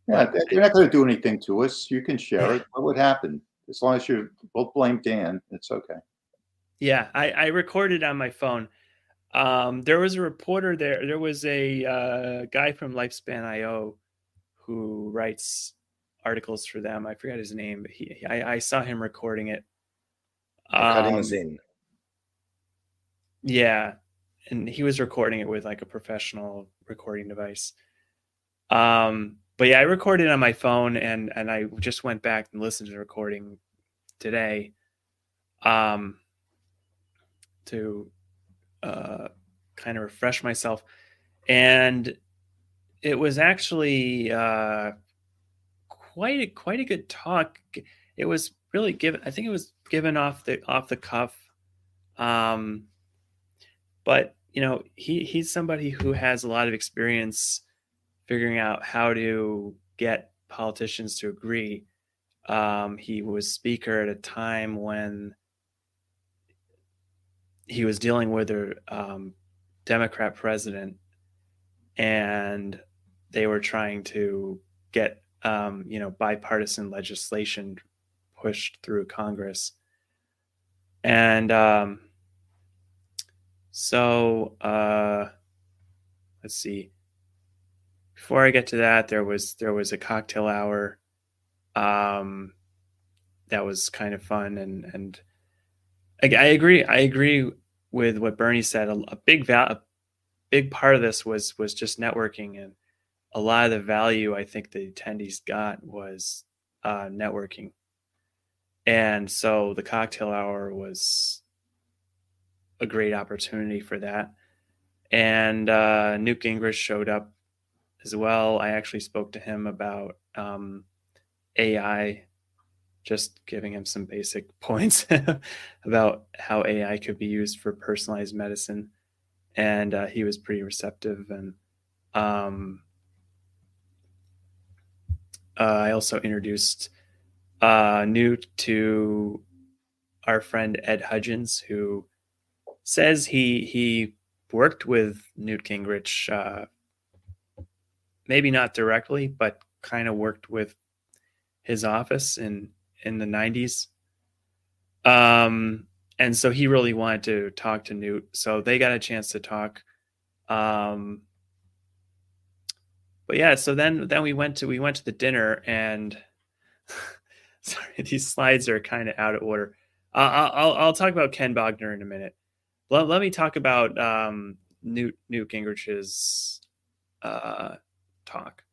Yeah, But they're not going to do anything to us. You can share it. What would happen? As long as we'll blame Dan, it's okay. yeah, I recorded on my phone. There was a reporter there. There was a guy from Lifespan.io who writes articles for them. I forgot his name, but I saw him recording it. Karim. Yeah, and he was recording it with like a professional recording device. But yeah, I recorded on my phone, and I just went back and listened to the recording today, to kind of refresh myself, and it was actually quite a good talk. It was really given. I think it was given off the cuff. But he's somebody who has a lot of experience figuring out how to get politicians to agree. He was speaker at a time when he was dealing with a Democrat president, and they were trying to get bipartisan legislation pushed through Congress. And so let's see. Before I get to that, there was a cocktail hour that was kind of fun, and I agree with what Bernie said. A big part of this was just networking, and a lot of the value I think the attendees got was networking. And so the cocktail hour was a great opportunity for that. And Newt Gingrich showed up as well. I actually spoke to him about AI, just giving him some basic points about how AI could be used for personalized medicine. And he was pretty receptive. And I also introduced Newt to our friend Ed Hudgens, who says he worked with Newt Gingrich, maybe not directly, but kind of worked with his office in the 90s. And so he really wanted to talk to Newt. So they got a chance to talk. But yeah, so then we went to the dinner, and sorry, these slides are kind of out of order. I'll talk about Ken Bogner in a minute. Let me talk about Newt Gingrich's talk.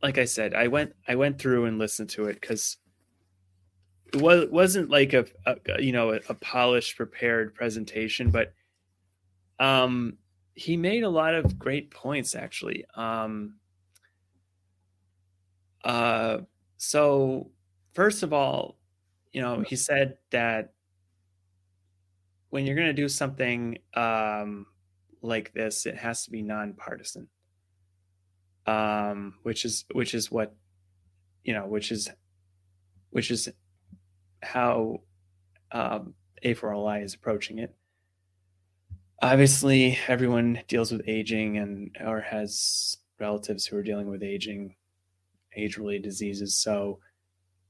Like I said, I went through and listened to it because it wasn't like a polished, prepared presentation, but he made a lot of great points, actually. So first of all, he said that when you're going to do something like this, it has to be nonpartisan, which is what, which is how A4LI is approaching it. Obviously, everyone deals with aging or has relatives who are dealing with age-related diseases. So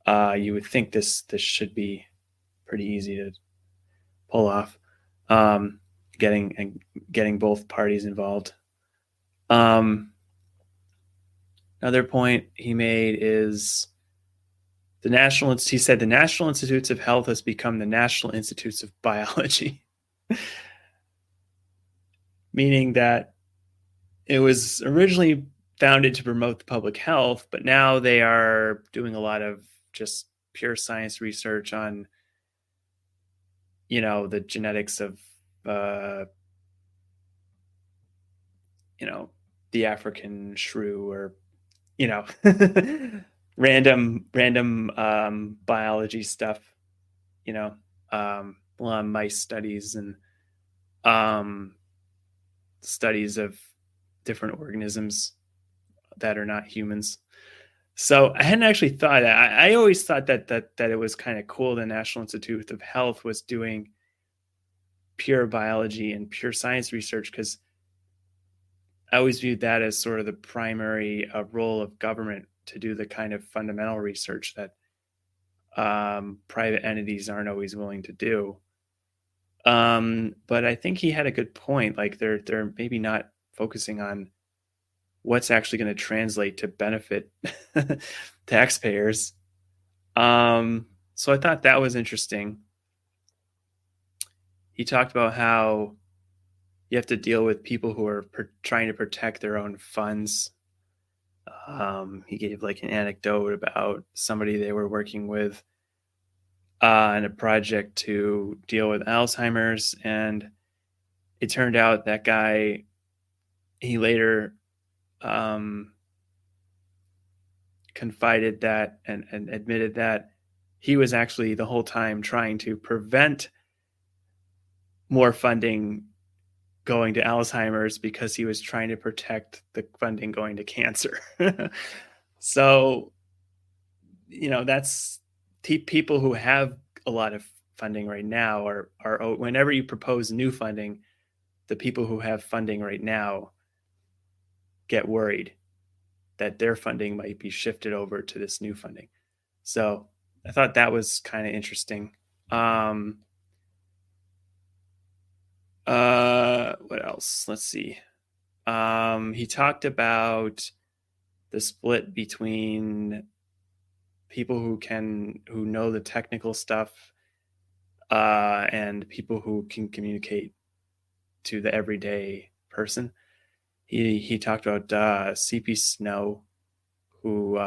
you would think this should be pretty easy to pull off, getting both parties involved. Another point he made is he said the National Institutes of Health has become the National Institutes of Biology. Meaning that it was originally founded to promote the public health, but now they are doing a lot of just pure science research on, the genetics of, the African shrew, or, random biology stuff, mice studies, and studies of different organisms that are not humans. So I hadn't actually thought. I always thought that it was kind of cool. The National Institute of Health was doing pure biology and pure science research, because I always viewed that as sort of the primary role of government, to do the kind of fundamental research that private entities aren't always willing to do. But I think he had a good point. Like they're maybe not focusing on what's actually going to translate to benefit taxpayers. So I thought that was interesting. He talked about how you have to deal with people who are trying to protect their own funds. He gave like an anecdote about somebody they were working with in a project to deal with Alzheimer's, and it turned out that guy, he later confided that and admitted that he was actually the whole time trying to prevent more funding going to Alzheimer's, because he was trying to protect the funding going to cancer. So, that's people who have a lot of funding right now are whenever you propose new funding, the people who have funding right now get worried that their funding might be shifted over to this new funding. So I thought that was kind of interesting. What else? Let's see. He talked about the split between people who know the technical stuff and people who can communicate to the everyday person. He talked about C.P. Snow, who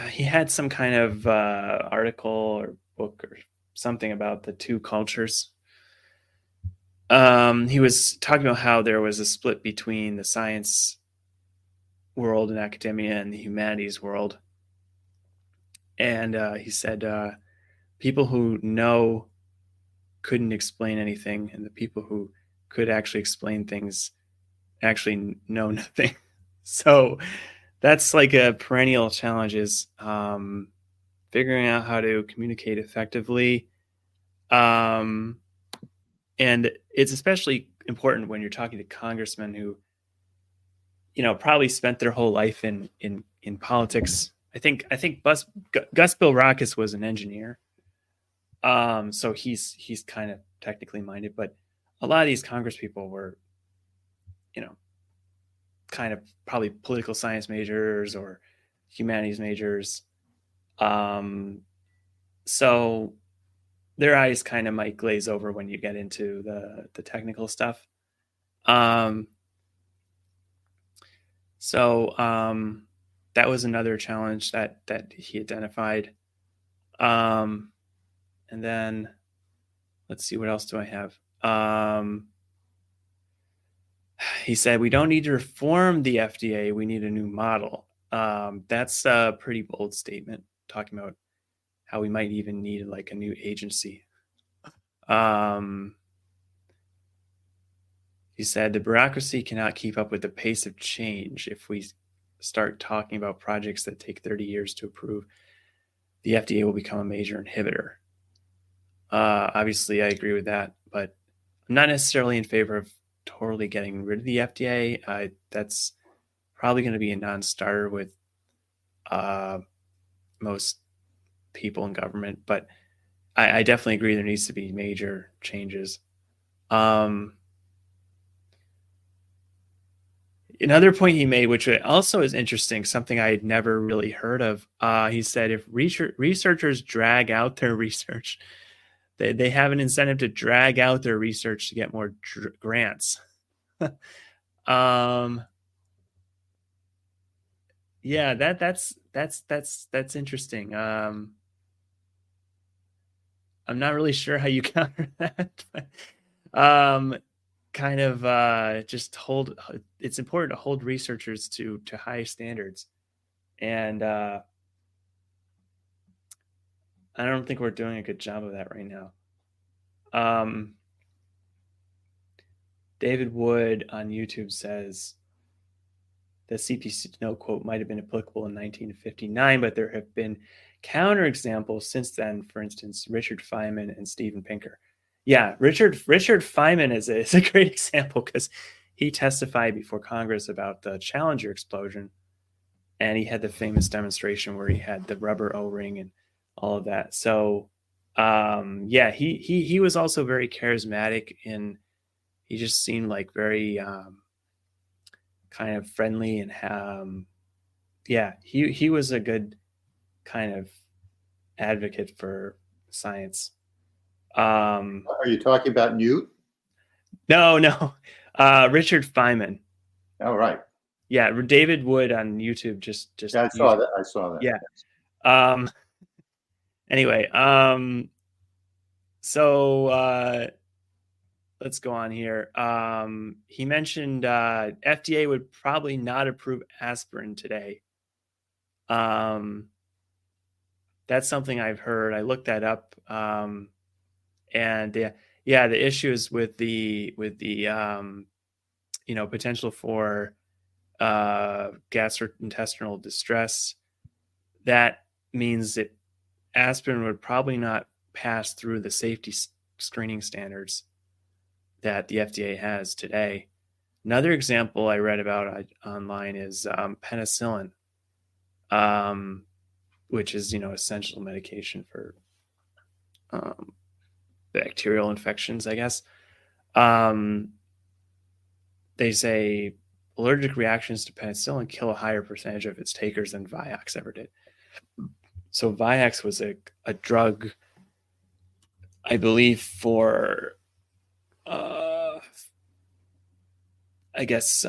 he had some kind of article or book or something about the two cultures. He was talking about how there was a split between the science world and academia and the humanities world. And he said people who know couldn't explain anything, and the people who could actually explain things actually know nothing. So that's like a perennial challenge, is figuring out how to communicate effectively. And it's especially important when you're talking to congressmen who, probably spent their whole life in politics. I think Gus Bilrakis was an engineer. So he's kind of technically minded, but a lot of these Congress people were, kind of probably political science majors or humanities majors. So their eyes kind of might glaze over when you get into the technical stuff. So that was another challenge that he identified. And then let's see, what else do I have? He said, we don't need to reform the FDA. We need a new model. That's a pretty bold statement, talking about how we might even need like a new agency. He said, the bureaucracy cannot keep up with the pace of change. If we start talking about projects that take 30 years to approve, the FDA will become a major inhibitor. Obviously, I agree with that, but I'm not necessarily in favor of totally getting rid of the FDA. That's probably going to be a non-starter with most people in government, but I definitely agree there needs to be major changes. Another point he made, which also is interesting, something I had never really heard of, he said if researchers drag out their research, they have an incentive to drag out their research to get more grants. Yeah, that's interesting. I'm not really sure how you counter that, but kind of just it's important to hold researchers to high standards, and I don't think we're doing a good job of that right now. David Wood on YouTube says the CPC no quote might have been applicable in 1959, but there have been counterexamples since then. For instance, Richard Feynman and Steven Pinker. Yeah, Richard Feynman is a great example because he testified before Congress about the Challenger explosion, and he had the famous demonstration where he had the rubber O-ring and all of that. So, yeah, he was also very charismatic, and he just seemed like very kind of friendly, and yeah, he was a good kind of advocate for science. Are you talking about Newt? No, Richard Feynman. Oh, right. Yeah, David Wood on YouTube. Just Yeah, I saw that. Yeah. Anyway, so let's go on here. He mentioned FDA would probably not approve aspirin today. That's something I've heard. I looked that up. And yeah, the issues with the potential for gastrointestinal distress, that means that aspirin would probably not pass through the safety screening standards that the FDA has today. Another example I read about online is penicillin, which is essential medication for bacterial infections, I guess. They say allergic reactions to penicillin kill a higher percentage of its takers than Vioxx ever did. So Vioxx was a drug, I believe, for I guess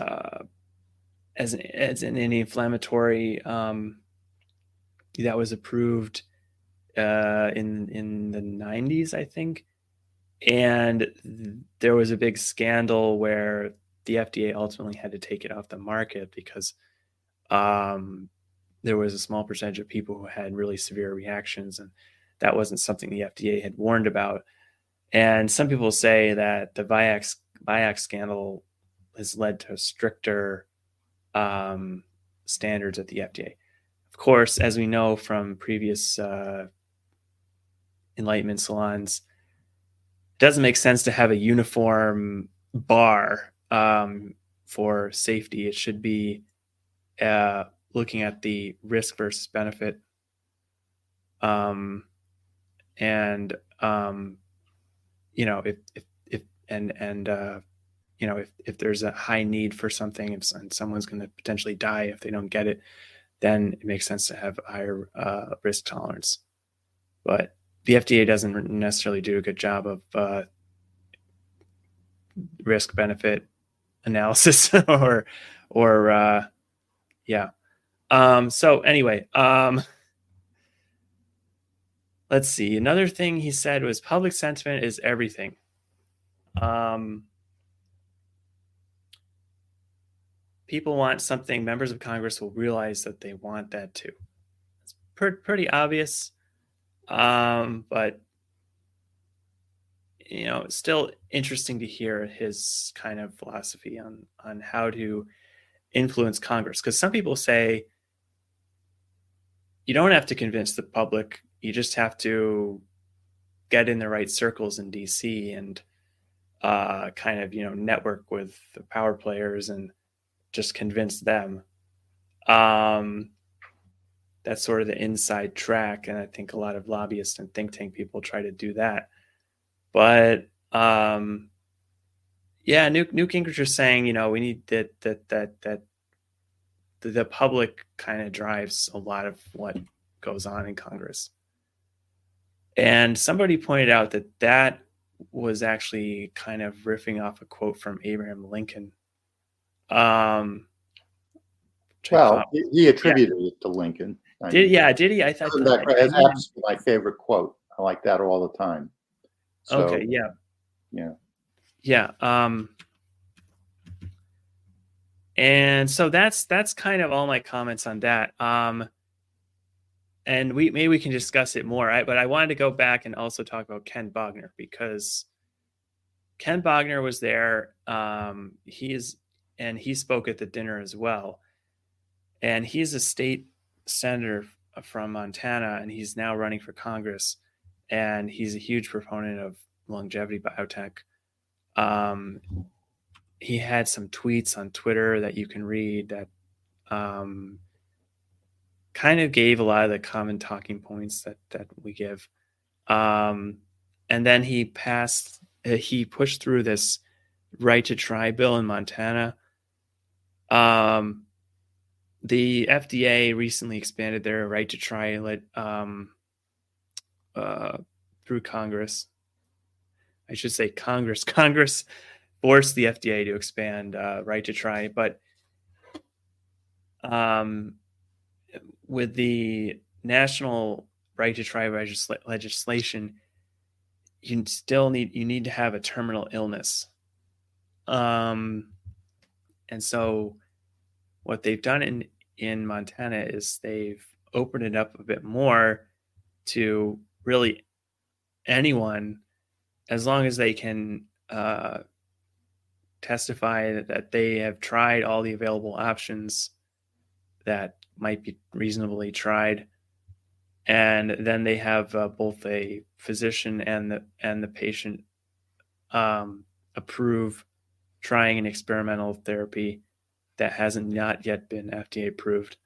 as an anti-inflammatory that was approved in the 90s, I think. And there was a big scandal where the FDA ultimately had to take it off the market because there was a small percentage of people who had really severe reactions, and that wasn't something the FDA had warned about. And some people say that the Vioxx scandal has led to stricter standards at the FDA. Of course, as we know from previous Enlightenment salons, it doesn't make sense to have a uniform bar for safety. It should be looking at the risk versus benefit, and if there's a high need for something and someone's going to potentially die if they don't get it, then it makes sense to have a higher risk tolerance. But the FDA doesn't necessarily do a good job of risk benefit analysis or yeah. So anyway, let's see. Another thing he said was public sentiment is everything. People want something. Members of Congress will realize that they want that too. It's pretty obvious, but it's still interesting to hear his kind of philosophy on how to influence Congress. Because some people say you don't have to convince the public. You just have to get in the right circles in DC and kind of, network with the power players and just convince them. That's sort of the inside track. And I think a lot of lobbyists and think tank people try to do that. But yeah, Newt Gingrich is saying, we need that the public kind of drives a lot of what goes on in Congress. And somebody pointed out that was actually kind of riffing off a quote from Abraham Lincoln. He attributed it to Lincoln. Did he? I thought that's absolutely my favorite quote. I like that all the time. So, okay. Yeah. And so that's kind of all my comments on that. And maybe we can discuss it more. But I wanted to go back and also talk about Ken Bogner, because Ken Bogner was there. He spoke at the dinner as well. And he's a state senator from Montana, and he's now running for Congress. And he's a huge proponent of longevity biotech. He had some tweets on Twitter that you can read that kind of gave a lot of the common talking points that we give. And then he pushed through this right to try bill in Montana. The FDA recently expanded their right to try through Congress. I should say Congress. Congress forced the FDA to expand right to try, but with the national right to try legislation, you need to have a terminal illness. And so what they've done in Montana is they've opened it up a bit more to really anyone, as long as they can testify that they have tried all the available options that might be reasonably tried, and then they have both a physician and the patient approve trying an experimental therapy that hasn't not yet been FDA approved.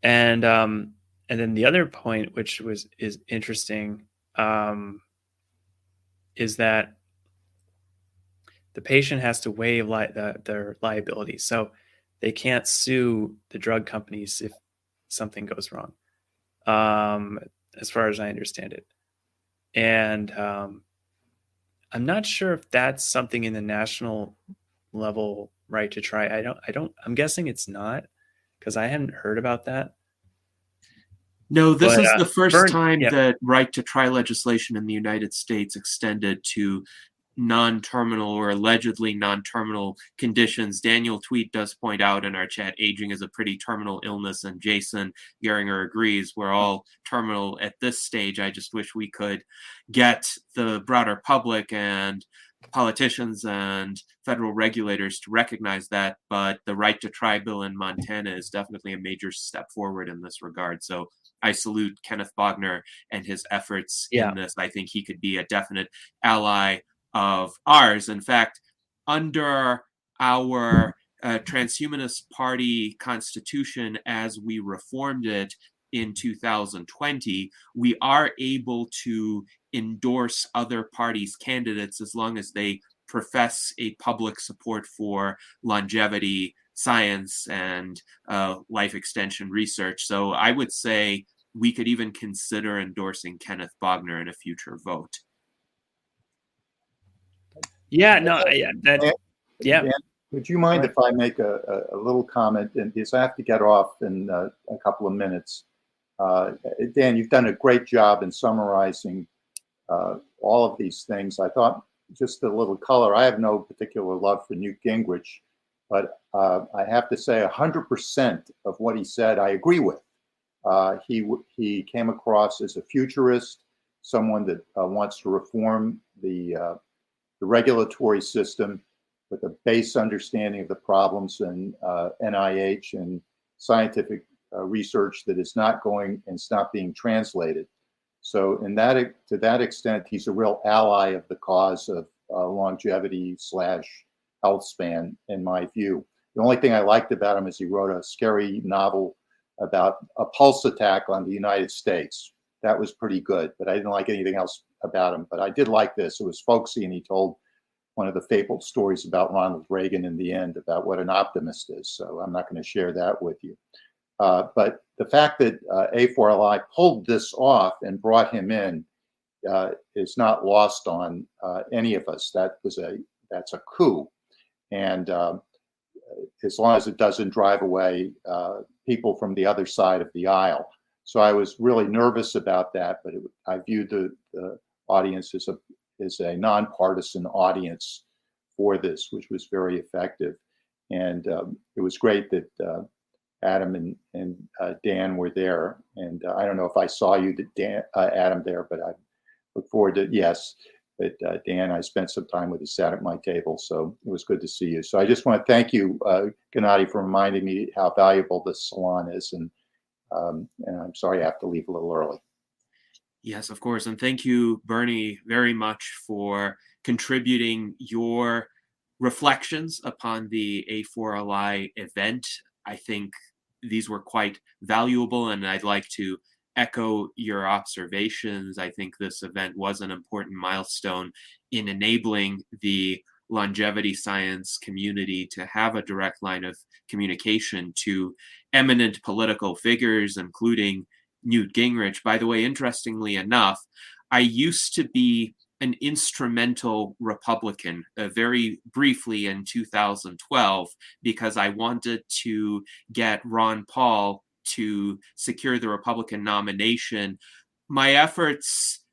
And then the other point, which is interesting, is that the patient has to waive their liability, so they can't sue the drug companies if something goes wrong, as far as I understand it. And I'm not sure if that's something in the national level right to try. I'm guessing it's not, because I hadn't heard about that. No, this But, is the first time yeah. that right to try legislation in the United States extended to non-terminal or allegedly non-terminal conditions. Daniel Tweet does point out in our chat, aging is a pretty terminal illness, and Jason Geringer agrees. We're all terminal at this stage. I just wish we could get the broader public and politicians and federal regulators to recognize that, but the right to try bill in Montana is definitely a major step forward in this regard. So I salute Kenneth Bogner and his efforts in this. I think he could be a definite ally of ours. In fact, under our Transhumanist Party constitution, as we reformed it in 2020, we are able to endorse other parties' candidates as long as they profess a public support for longevity science and life extension research. So I would say we could even consider endorsing Kenneth Bogner in a future vote. Yeah, no, yeah. Dan, would you mind if I make a little comment? And because I have to get off in a couple of minutes. Dan, you've done a great job in summarizing all of these things. I thought just a little color. I have no particular love for Newt Gingrich, but I have to say 100% of what he said I agree with. He came across as a futurist, someone that wants to reform the regulatory system with a base understanding of the problems in NIH and scientific research that is not going and it's not being translated. So to that extent, he's a real ally of the cause of longevity / health span, in my view. The only thing I liked about him is he wrote a scary novel about a pulse attack on the United States. That was pretty good, but I didn't like anything else about him. But I did like this. It was folksy, and he told one of the fabled stories about Ronald Reagan in the end, about what an optimist is. So I'm not going to share that with you. But the fact that A4LI pulled this off and brought him in is not lost on any of us. That's a coup. And as long as it doesn't drive away people from the other side of the aisle. So I was really nervous about that, but I viewed the audience as a nonpartisan audience for this, which was very effective. And it was great that Adam and Dan were there. And I don't know if I saw you, Adam, there, but I look forward to, yes. But Dan, I spent some time with you, sat at my table, so it was good to see you. So I just want to thank you, Gennady, for reminding me how valuable this salon is, and I'm sorry I have to leave a little early. Yes, of course. And thank you, Bernie, very much for contributing your reflections upon the A4LI event. I think these were quite valuable, and I'd like to echo your observations. I think this event was an important milestone in enabling the longevity science community to have a direct line of communication to eminent political figures, including Newt Gingrich. By the way, interestingly enough, I used to be an instrumental Republican very briefly in 2012 because I wanted to get Ron Paul to secure the Republican nomination. My efforts,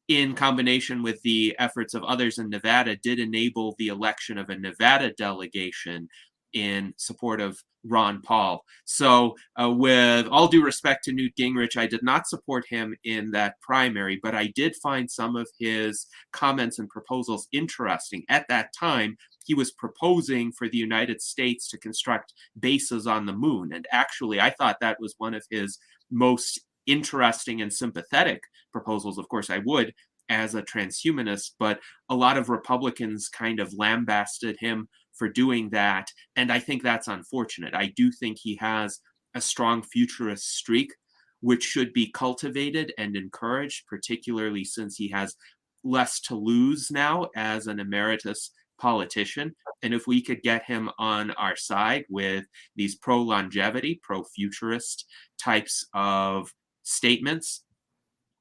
in combination with the efforts of others in Nevada, did enable the election of a Nevada delegation in support of Ron Paul. So with all due respect to Newt Gingrich, I did not support him in that primary, but I did find some of his comments and proposals interesting. At that time, he was proposing for the United States to construct bases on the moon. And actually, I thought that was one of his most interesting and sympathetic proposals. Of course, I would as a transhumanist, but a lot of Republicans kind of lambasted him for doing that. And I think that's unfortunate. I do think he has a strong futurist streak, which should be cultivated and encouraged, particularly since he has less to lose now as an emeritus politician. And if we could get him on our side with these pro-longevity, pro-futurist types of statements,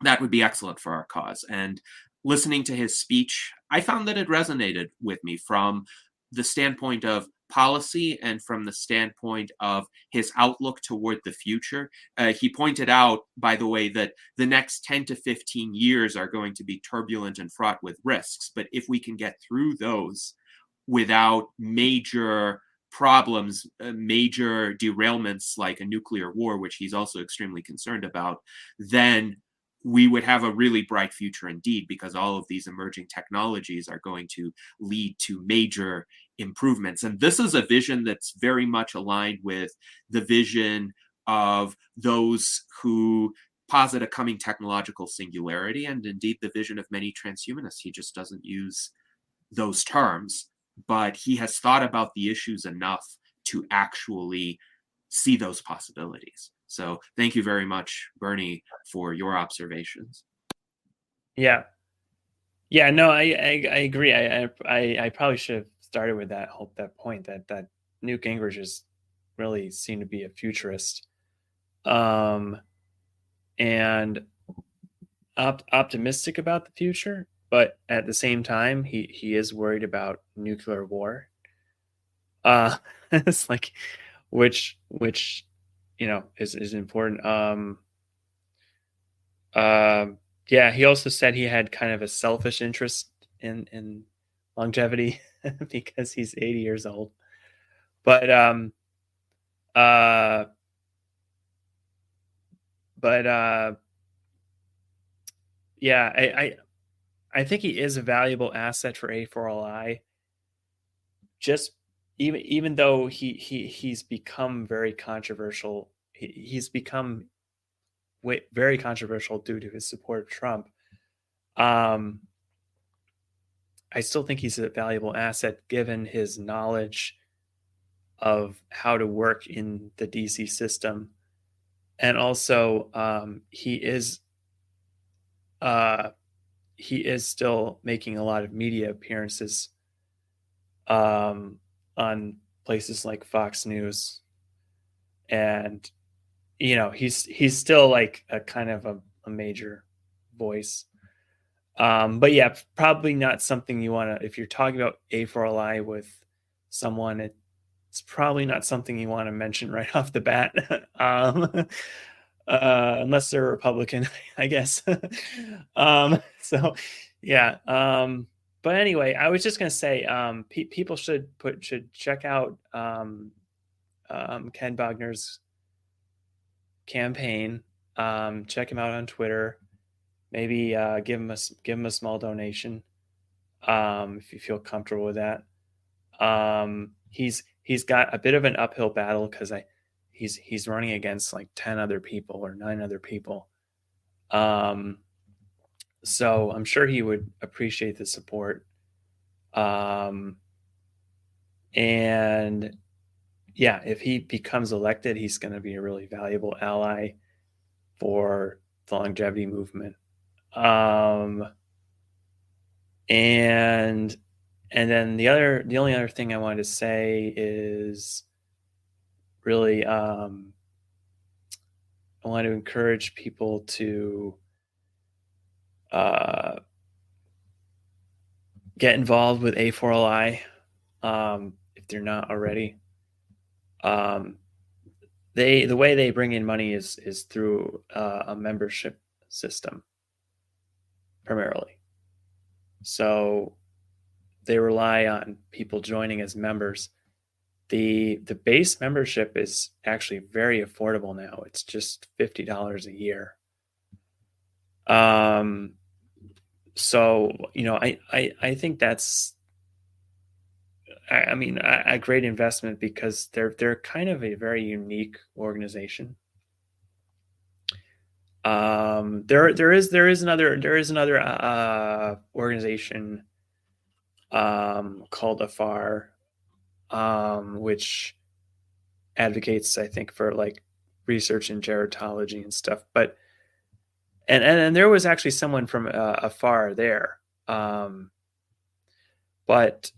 that would be excellent for our cause. And listening to his speech, I found that it resonated with me from the standpoint of policy and from the standpoint of his outlook toward the future. He pointed out, by the way, that the next 10 to 15 years are going to be turbulent and fraught with risks. But if we can get through those without major problems, major derailments like a nuclear war, which he's also extremely concerned about, then we would have a really bright future indeed, because all of these emerging technologies are going to lead to major improvements. And this is a vision that's very much aligned with the vision of those who posit a coming technological singularity, and indeed the vision of many transhumanists. He just doesn't use those terms, but he has thought about the issues enough to actually see those possibilities. So thank you very much, Bernie, for your observations. Yeah. No, I agree. I probably should have started with that point that Newt Gingrich is really seemed to be a futurist, and optimistic about the future, but at the same time, he is worried about nuclear war. It's like which is important. Yeah, he also said he had kind of a selfish interest in longevity because he's 80 years old. But yeah, I think he is a valuable asset for A4LI. Just even though he's become very controversial, he's become very controversial due to his support of Trump. I still think he's a valuable asset given his knowledge of how to work in the DC system, and also he is still making a lot of media appearances on places like Fox News, and he's still like a kind of a major voice. But yeah, probably not something you want to, if you're talking about A4LI with someone, it's probably not something you want to mention right off the bat, unless they're a Republican, I guess. So yeah. But anyway, I was just going to say, people should check out Ken Bogner's campaign. Check him out on Twitter. Maybe give him a small donation. if you feel comfortable with that. He's got a bit of an uphill battle because he's running against like 10 other people or 9 other people. So I'm sure he would appreciate the support. And yeah, if he becomes elected, he's going to be a really valuable ally for the longevity movement. And then the only other thing I wanted to say is really, I want to encourage people to get involved with A4LI if they're not already. The way they bring in money is through a membership system primarily. So they rely on people joining as members. The base membership is actually very affordable now. It's just $50 a year. So I think that's a great investment because they're kind of a very unique organization. There is another organization called AFAR, which advocates, I think, for like research in gerontology and stuff. But and there was actually someone from AFAR there, but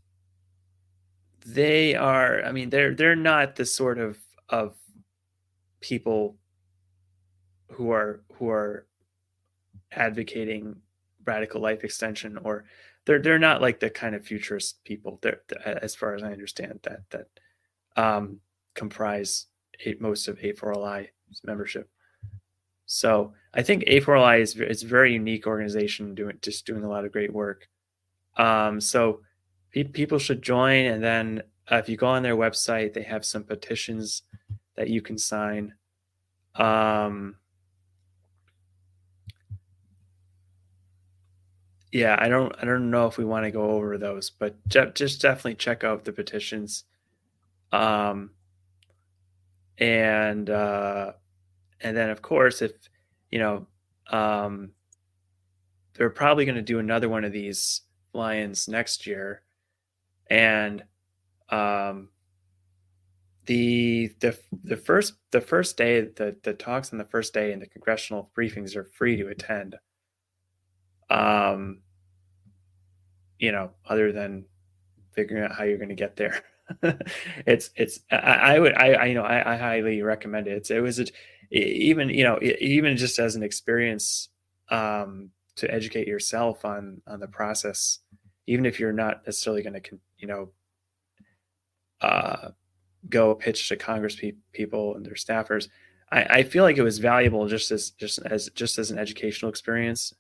they are. I mean, they're not the sort of people who are advocating radical life extension, or they're not like the kind of futurist people. They're, as far as I understand, that comprise most of A4LI's membership. So I think A4LI is a very unique organization doing a lot of great work. So people should join, and then if you go on their website, they have some petitions that you can sign. Yeah, I don't know if we want to go over those, but just definitely check out the petitions. And then of course, if they're probably going to do another one of these fly-ins next year, and the first day, the talks on the first day and the congressional briefings are free to attend. Other than figuring out how you're going to get there. I highly recommend it. It was even just as an experience to educate yourself on the process, even if you're not necessarily going to go pitch to Congress people and their staffers. I feel like it was valuable just as an educational experience.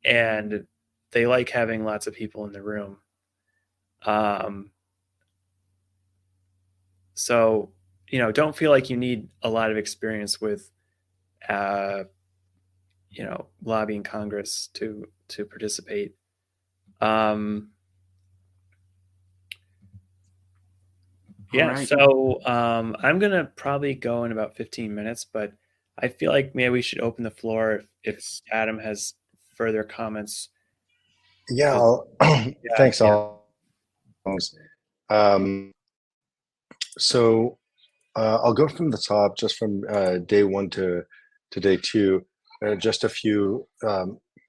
And they like having lots of people in the room. So, don't feel like you need a lot of experience with, lobbying Congress to participate. Yeah, right. So I'm going to probably go in about 15 minutes, but I feel like maybe we should open the floor if Adam has further comments. Yeah, thanks all. So I'll go from the top, just from day 1 to day 2. Just a few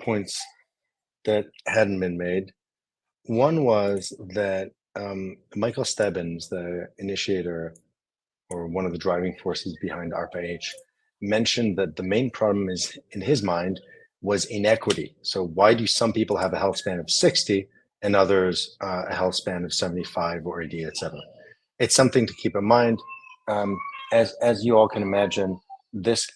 points that hadn't been made. One was that Michael Stebbins, the initiator or one of the driving forces behind ARPA-H, mentioned that the main problem is, in his mind, was inequity. So why do some people have a health span of 60 and others a health span of 75 or 80, etc.? It's something to keep in mind. As you all can imagine, this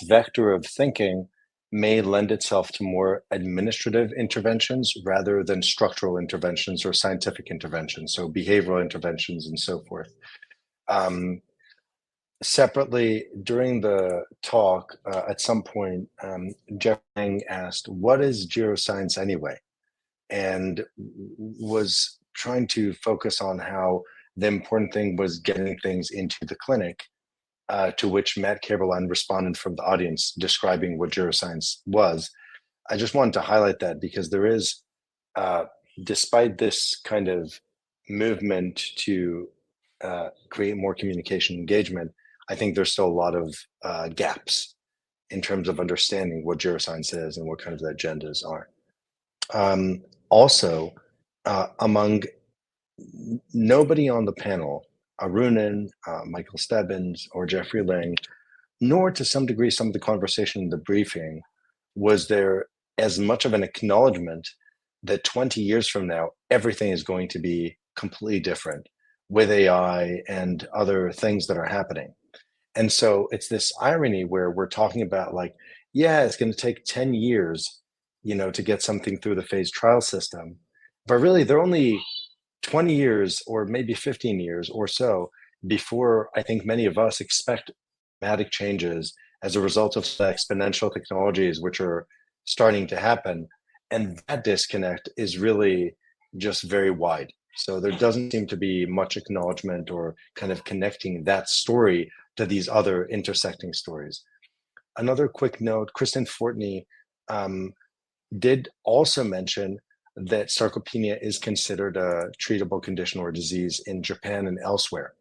vector of thinking may lend itself to more administrative interventions rather than structural interventions or scientific interventions, so behavioral interventions and so forth. Separately, during the talk, at some point, Jeff Lang asked, "What is geroscience anyway?" and was trying to focus on how the important thing was getting things into the clinic, to which Matt Caberline responded from the audience describing what geroscience was. I just wanted to highlight that because there is, despite this kind of movement to create more communication engagement, I think there's still a lot of gaps in terms of understanding what geroscience is and what kind of the agendas are. Also, among nobody on the panel, Arunan, Michael Stebbins, or Jeffrey Lang, nor to some degree some of the conversation in the briefing, was there as much of an acknowledgement that 20 years from now, everything is going to be completely different with AI and other things that are happening. And so it's this irony where we're talking about like, yeah, it's going to take 10 years, to get something through the phased trial system. But really, they're only 20 years or maybe 15 years or so before I think many of us expect dramatic changes as a result of the exponential technologies which are starting to happen. And that disconnect is really just very wide. So there doesn't seem to be much acknowledgement or kind of connecting that story to these other intersecting stories. Another quick note, Kristen Fortney did also mention that sarcopenia is considered a treatable condition or disease in Japan and elsewhere,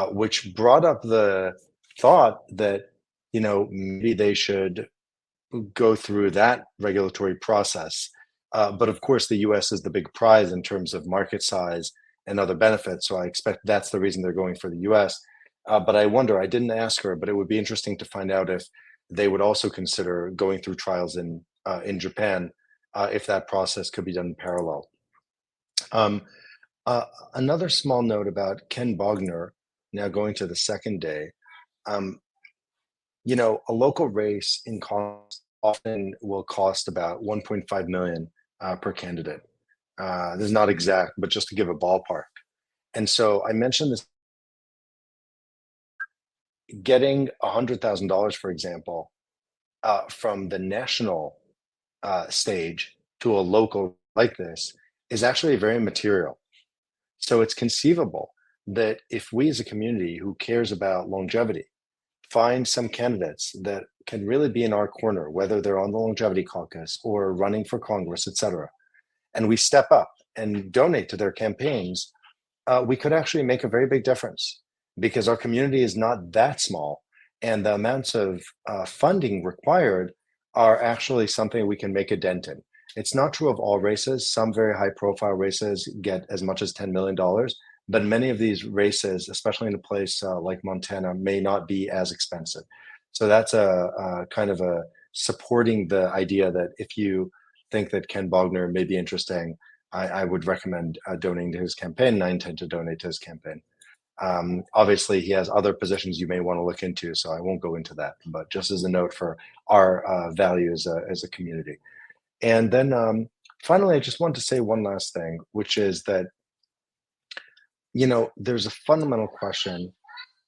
which brought up the thought that, maybe they should go through that regulatory process. But of course, the US is the big prize in terms of market size and other benefits. So I expect that's the reason they're going for the US. But I wonder, I didn't ask her, but it would be interesting to find out if they would also consider going through trials in Japan, if that process could be done in parallel. Another small note about Ken Bogner, now going to the second day. A local race in cost often will cost about 1.5 million per candidate. This is not exact, but just to give a ballpark. And so I mentioned this, getting $100,000, for example, from the national stage to a local like this is actually very material. So it's conceivable that if we as a community who cares about longevity find some candidates that can really be in our corner, whether they're on the longevity caucus or running for Congress, et cetera, and we step up and donate to their campaigns, we could actually make a very big difference because our community is not that small and the amounts of funding required are actually something we can make a dent in. It's not true of all races. Some very high profile races get as much as $10 million, but many of these races, especially in a place like Montana, may not be as expensive. So that's a kind of a supporting the idea that if you think that Ken Bogner may be interesting, I would recommend donating to his campaign, and I intend to donate to his campaign. Obviously, he has other positions you may want to look into, so I won't go into that, but just as a note for our value as a community. And then finally, I just want to say one last thing, which is that, there's a fundamental question,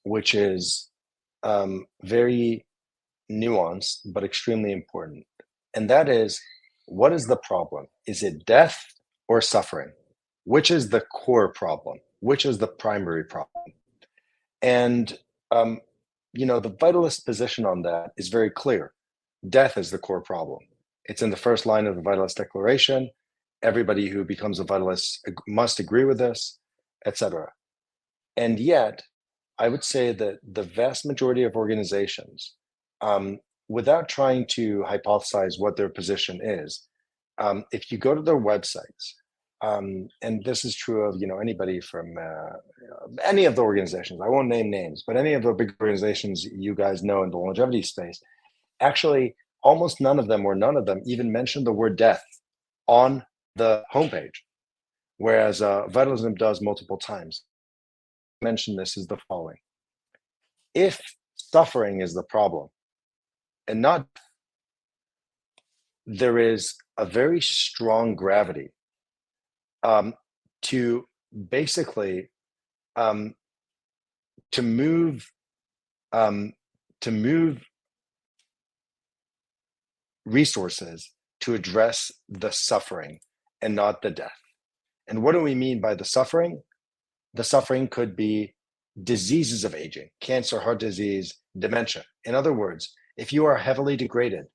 which is very nuanced, but extremely important. And that is, what is the problem? Is it death or suffering? Which is the core problem? Which is the primary problem? And, the vitalist position on that is very clear. Death is the core problem. It's in the first line of the Vitalist Declaration. Everybody who becomes a Vitalist must agree with this, etc. And yet, I would say that the vast majority of organizations, without trying to hypothesize what their position is, if you go to their websites, and this is true of anybody from any of the organizations, I won't name names, but any of the big organizations you guys know in the longevity space, actually almost none of them or none of them even mention the word death on the homepage, whereas Vitalism does multiple times. Mention this is the following: if suffering is the problem and not, there is a very strong gravity to basically to move to move resources to address the suffering and not the death. And what do we mean by the suffering? The suffering could be diseases of aging, cancer, heart disease, dementia. In other words, if you are heavily degraded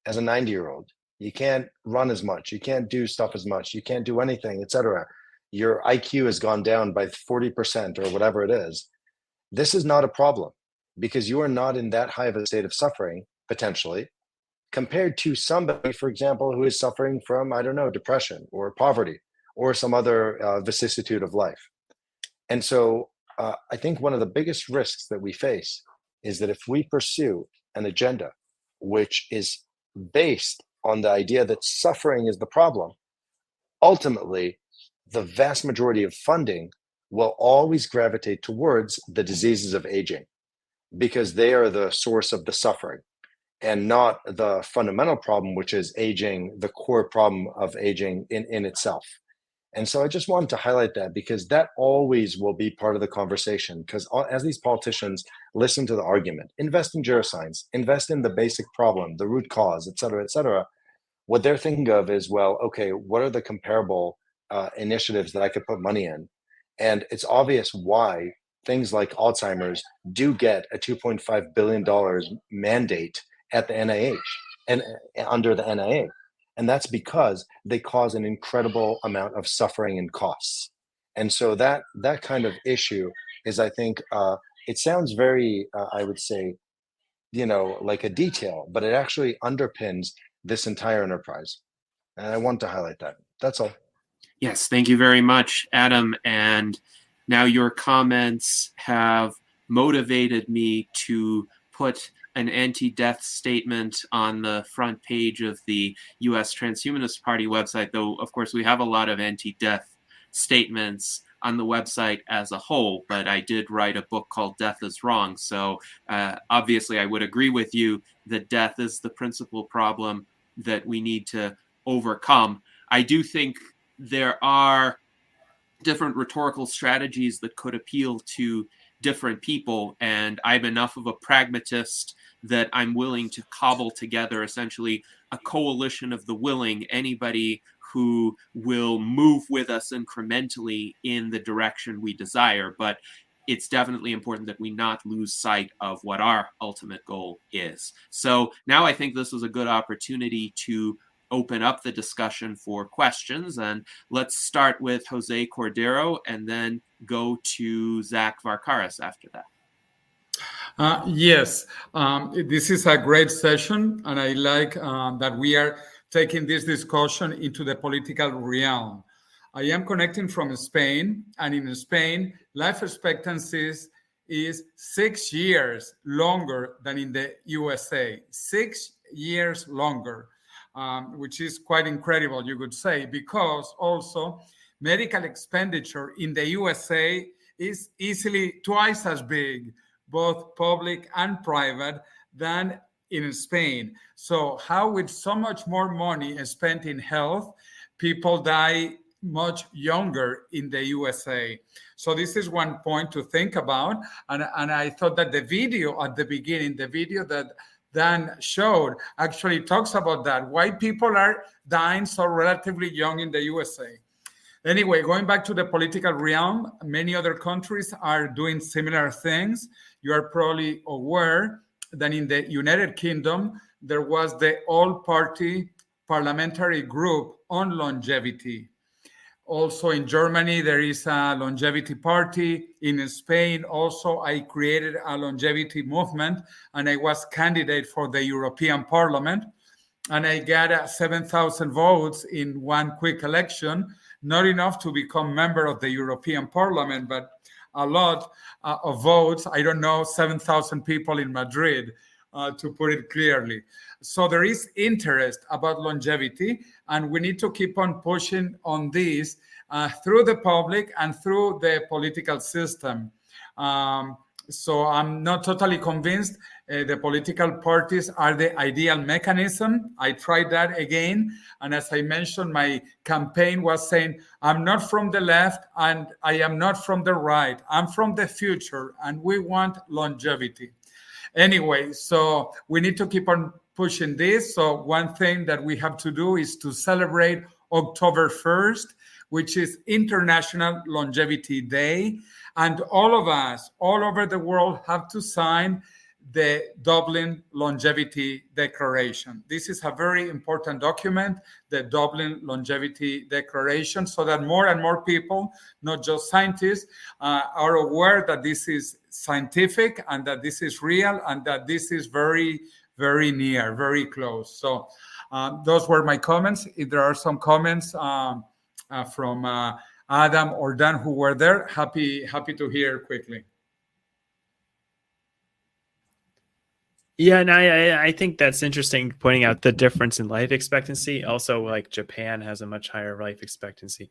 as a 90-year-old, you can't run as much, you can't do stuff as much, you can't do anything, etc. Your IQ has gone down by 40% or whatever it is. This is not a problem because you are not in that high of a state of suffering, potentially, compared to somebody, for example, who is suffering from, I don't know, depression or poverty or some other vicissitude of life. And so I think one of the biggest risks that we face is that if we pursue an agenda which is based on the idea that suffering is the problem, ultimately, the vast majority of funding will always gravitate towards the diseases of aging because they are the source of the suffering and not the fundamental problem, which is aging, the core problem of aging in itself. And so I just wanted to highlight that because that always will be part of the conversation, because as these politicians listen to the argument, invest in geroscience, invest in the basic problem, the root cause, et cetera, what they're thinking of is, well, okay, what are the comparable initiatives that I could put money in? And it's obvious why things like Alzheimer's do get a $2.5 billion mandate at the NIH and under the NIA. And that's because they cause an incredible amount of suffering and costs. And so that kind of issue is, I think, it sounds very, I would say, like a detail, but it actually underpins this entire enterprise. And I want to highlight that. That's all. Yes, thank you very much, Adam. And now your comments have motivated me to put an anti-death statement on the front page of the U.S. Transhumanist Party website, though, of course, we have a lot of anti-death statements on the website as a whole, but I did write a book called Death is Wrong. So obviously I would agree with you that death is the principal problem that we need to overcome. I do think there are different rhetorical strategies that could appeal to different people, and I'm enough of a pragmatist that I'm willing to cobble together essentially a coalition of the willing, anybody who will move with us incrementally in the direction we desire. But it's definitely important that we not lose sight of what our ultimate goal is. So now I think this is a good opportunity to open up the discussion for questions. And let's start with Jose Cordero and then go to Zach Varkaris after that. Yes, this is a great session, and I like that we are taking this discussion into the political realm. I am connecting from Spain, and in Spain, life expectancy is 6 years longer than in the USA. 6 years longer, which is quite incredible, you could say, because also medical expenditure in the USA is easily twice as big, both public and private, than in Spain. So how with so much more money spent in health, people die much younger in the USA? So this is one point to think about. And I thought that the video at the beginning, the video that Dan showed, actually talks about that, why people are dying so relatively young in the USA. Anyway, going back to the political realm, many other countries are doing similar things. You are probably aware that in the United Kingdom, there was the all-party parliamentary group on longevity. Also in Germany, there is a longevity party. In Spain, also, I created a longevity movement, and I was candidate for the European Parliament. And I got 7,000 votes in one quick election. Not enough to become member of the European Parliament, but a lot of votes. I don't know, 7,000 people in Madrid, to put it clearly. So there is interest about longevity, and we need to keep on pushing on this through the public and through the political system. So I'm not totally convinced the political parties are the ideal mechanism. I tried that again. And as I mentioned, my campaign was saying, I'm not from the left and I am not from the right. I'm from the future and we want longevity. Anyway, so we need to keep on pushing this. So one thing that we have to do is to celebrate October 1st, which is International Longevity Day. And all of us all over the world have to sign the Dublin Longevity Declaration. This is a very important document, the Dublin Longevity Declaration, so that more and more people, not just scientists, are aware that this is scientific and that this is real and that this is very, very near, very close. So those were my comments. If there are some comments from Adam or Dan who were there, happy to hear quickly. Yeah, and I think that's interesting, pointing out the difference in life expectancy. Also, like Japan has a much higher life expectancy.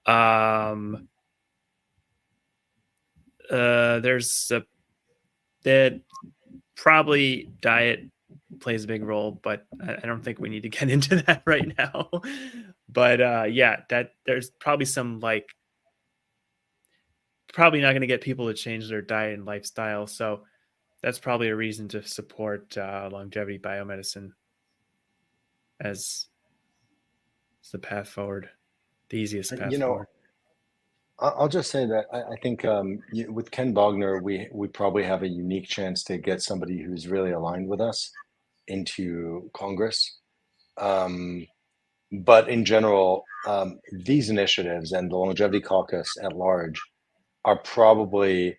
There's that probably diet plays a big role, but I don't think we need to get into that right now. But yeah, that there's probably some probably not going to get people to change their diet and lifestyle. So that's probably a reason to support longevity biomedicine as the path forward, the easiest path forward. I'll just say that I think with Ken Bogner, we probably have a unique chance to get somebody who's really aligned with us into Congress. But in general, these initiatives and the Longevity Caucus at large are probably,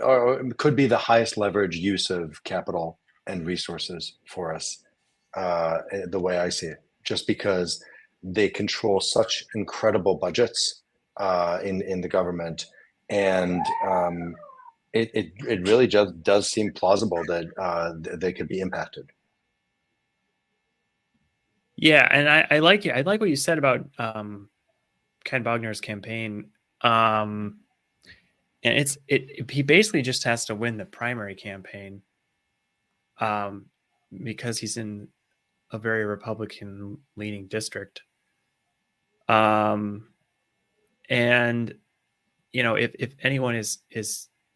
or could be the highest leverage use of capital and resources for us, the way I see it, just because they control such incredible budgets in the government, and it really just does seem plausible that they could be impacted. Yeah, and I like it. I like what you said about Ken Bogner's campaign. And he basically just has to win the primary campaign, because he's in a very Republican leaning district. And if anyone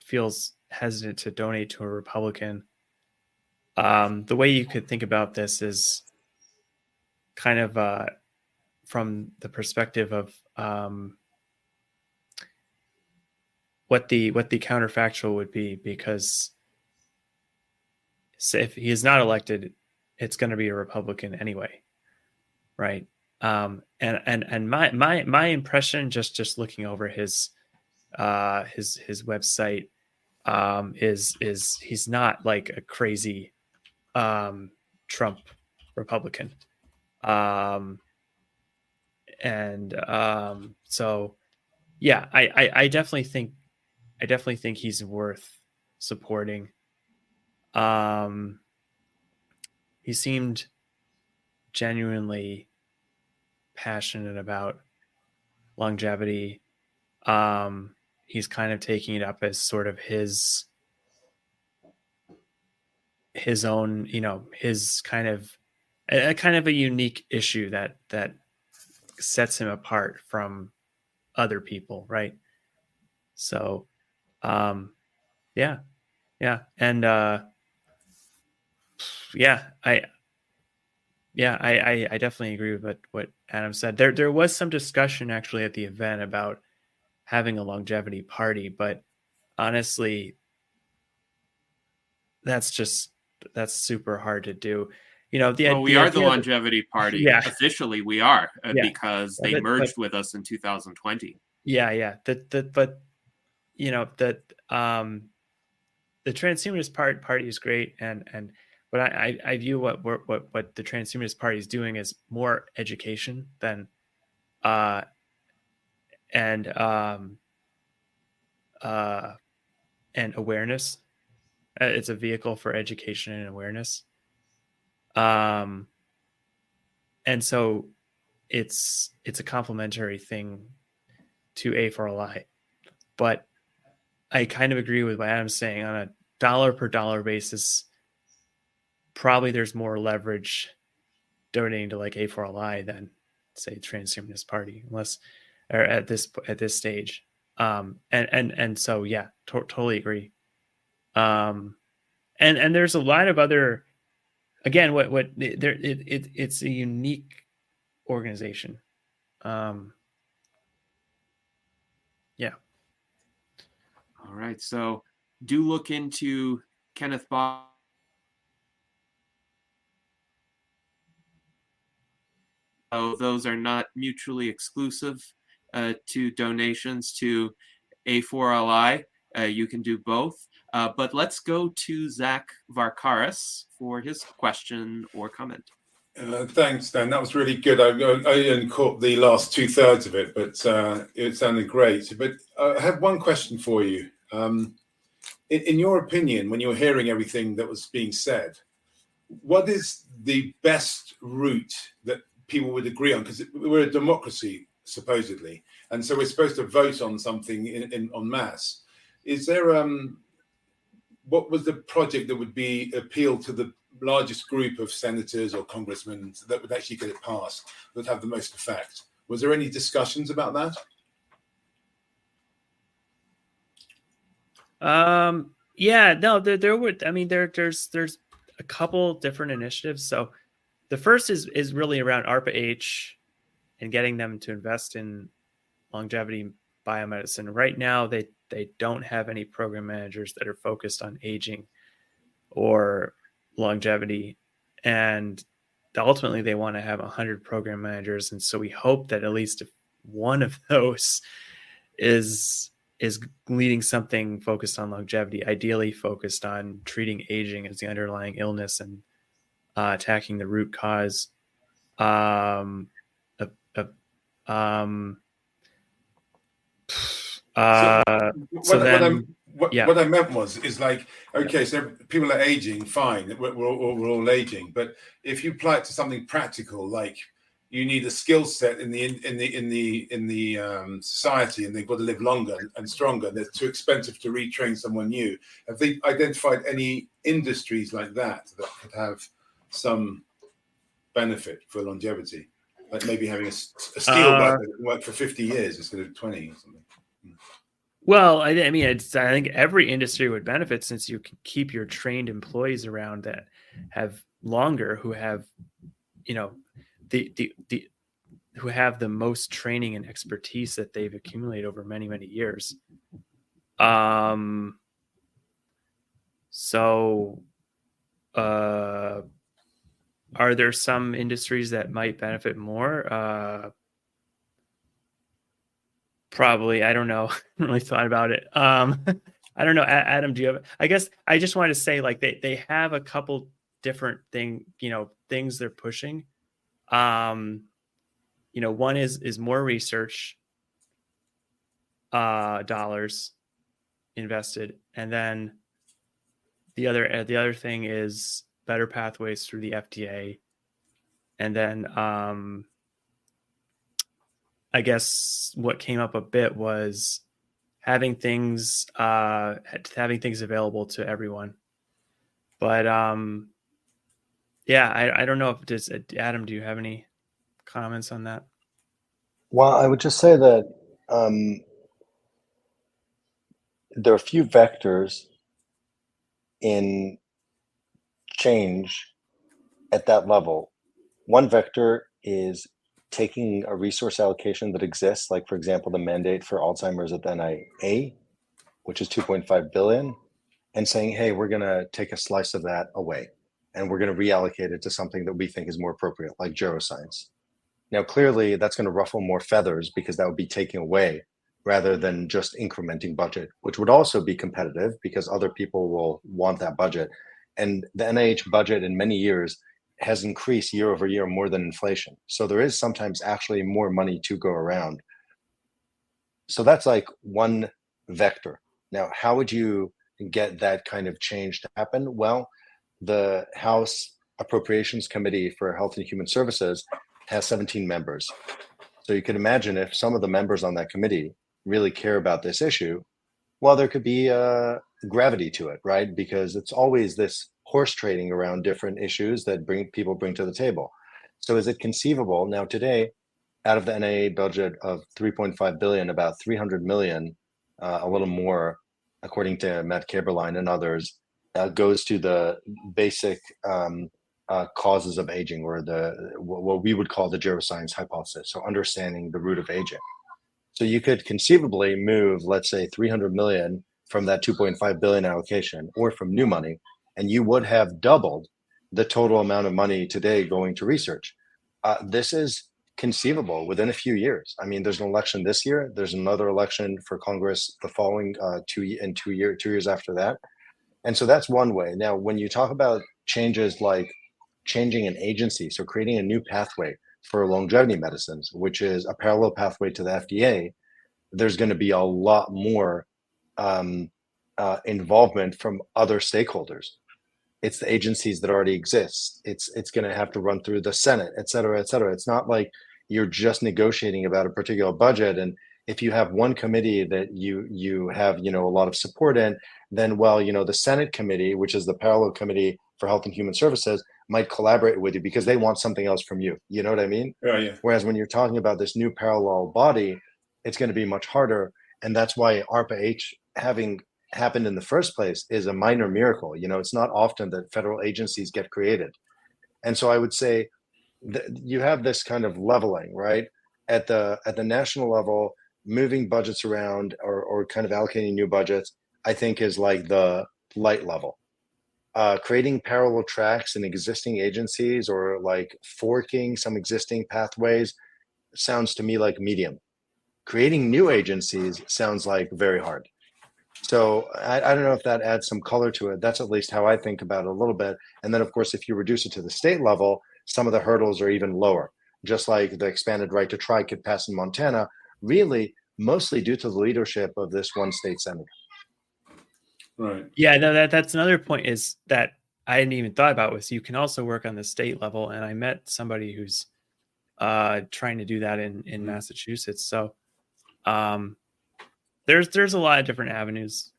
feels hesitant to donate to a Republican, the way you could think about this is kind of from the perspective of what the counterfactual would be, because if he is not elected, it's going to be a Republican anyway, right? And my impression, just looking over his website, is he's not like a crazy Trump Republican, so yeah, I definitely think he's worth supporting. He seemed genuinely passionate about longevity. He's kind of taking it up as sort of his own, his kind of a unique issue that sets him apart from other people, right? So and and I definitely agree with what Adam said. There was some discussion actually at the event about having a longevity party, but honestly, that's super hard to do. We are the longevity party. Yeah. Officially, we are because they merged with us in 2020. Yeah. The Transhumanist Party is great, but I view what the Transhumanist Party is doing as more education than and awareness. It's a vehicle for education and awareness. And so it's a complementary thing to A4LI, but I kind of agree with what Adam's saying. On a dollar per dollar basis, probably there's more leverage donating to like A4LI than say Transhumanist Party, unless or at this stage. And so yeah, totally agree. and there's a lot of other, again, it's a unique organization. Yeah. All right. So do look into Kenneth Bob. Those are not mutually exclusive to donations to A4LI. You can do both. But let's go to Zach Varkaris for his question or comment. Thanks, Dan. That was really good. I only caught the last 2/3 of it, but it sounded great. But I have one question for you. In your opinion, when you're hearing everything that was being said, what is the best route that people would agree on? Because we're a democracy, supposedly, and so we're supposed to vote on something en masse. Is there what was the project that would be appeal to the largest group of senators or congressmen that would actually get it passed, that would have the most effect? Was there any discussions about that? Yeah, no, there would. I mean, there's a couple different initiatives. So the first is really around ARPA-H and getting them to invest in longevity biomedicine. Right now, they don't have any program managers that are focused on aging or longevity, and ultimately they want to have 100 program managers. And so we hope that at least if one of those is leading something focused on longevity, ideally focused on treating aging as the underlying illness and attacking the root cause. What I meant is like, okay, so people are aging, fine, we're all aging, but if you apply it to something practical, like you need a skill set in the society, and they've got to live longer and stronger, and it's too expensive to retrain someone new. Have they identified any industries like that could have some benefit for longevity, like maybe having a steel worker that can work for 50 years instead of 20 or something? Well, I mean, I think every industry would benefit, since you can keep your trained employees around that have longer, who have, who have the most training and expertise that they've accumulated over many, many years. So, are there some industries that might benefit more? Probably. I don't know. I haven't really thought about it. I don't know. Adam, do you have? I guess I just wanted to say, like, they have a couple different things they're pushing. One is more research dollars invested, and then the other thing is better pathways through the FDA, and then I guess what came up a bit was having things available to everyone. But yeah, I don't know if Adam, do you have any comments on that? Well, I would just say that there are a few vectors in change at that level. One vector is taking a resource allocation that exists, like, for example, the mandate for Alzheimer's at the NIA, which is 2.5 billion, and saying, hey, we're going to take a slice of that away, and we're going to reallocate it to something that we think is more appropriate, like geroscience. Now, clearly, that's going to ruffle more feathers, because that would be taking away rather than just incrementing budget, which would also be competitive because other people will want that budget. And the NIH budget in many years has increased year over year more than inflation. So there is sometimes actually more money to go around. So that's like one vector. Now, how would you get that kind of change to happen? Well, the House Appropriations Committee for Health and Human Services has 17 members. So you can imagine if some of the members on that committee really care about this issue, well, there could be gravity to it, right? Because it's always this horse trading around different issues that people bring to the table. So is it conceivable now today, out of the NIA budget of 3.5 billion, about 300 million, a little more, according to Matt Kaberlein and others, goes to the basic causes of aging, or what we would call the geroscience hypothesis, so understanding the root of aging. So you could conceivably move, let's say, 300 million from that 2.5 billion allocation, or from new money, and you would have doubled the total amount of money today going to research. This is conceivable within a few years. I mean, there's an election this year. There's another election for Congress the following 2 years after that. And so that's one way. Now, when you talk about changes like changing an agency, so creating a new pathway for longevity medicines, which is a parallel pathway to the FDA, there's going to be a lot more involvement from other stakeholders. It's the agencies that already exist. It's going to have to run through the Senate, et cetera, et cetera. It's not like you're just negotiating about a particular budget, and if you have one committee that you have a lot of support in, then the Senate committee, which is the parallel committee for Health and Human Services, might collaborate with you because they want something else from you. You know what I mean? Yeah. Whereas when you're talking about this new parallel body, it's going to be much harder, and that's why ARPA-H having happened in the first place is a minor miracle. It's not often that federal agencies get created, and so I would say you have this kind of leveling, right, at the national level. Moving budgets around or kind of allocating new budgets, I think, is like the light level. Creating parallel tracks in existing agencies, or like forking some existing pathways, sounds to me like medium. Creating new agencies sounds like very hard. So I don't know if that adds some color to it. That's at least how I think about it a little bit. And then, of course, if you reduce it to the state level, some of the hurdles are even lower. Just like the expanded right to try could pass in Montana, really mostly due to the leadership of this one state senator. Right. Yeah, no, that's another point is that I hadn't even thought about was you can also work on the state level. And I met somebody who's trying to do that in Massachusetts. So there's a lot of different avenues.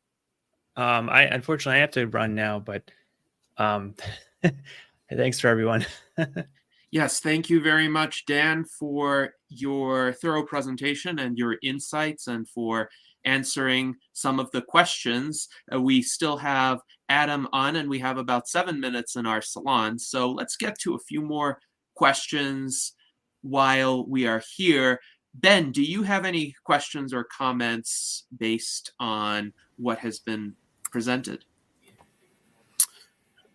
Unfortunately I have to run now, but thanks for everyone. Yes, thank you very much, Dan, for your thorough presentation and your insights, and for answering some of the questions. We still have Adam on, and we have about 7 minutes in our salon. So let's get to a few more questions while we are here. Ben, do you have any questions or comments based on what has been presented?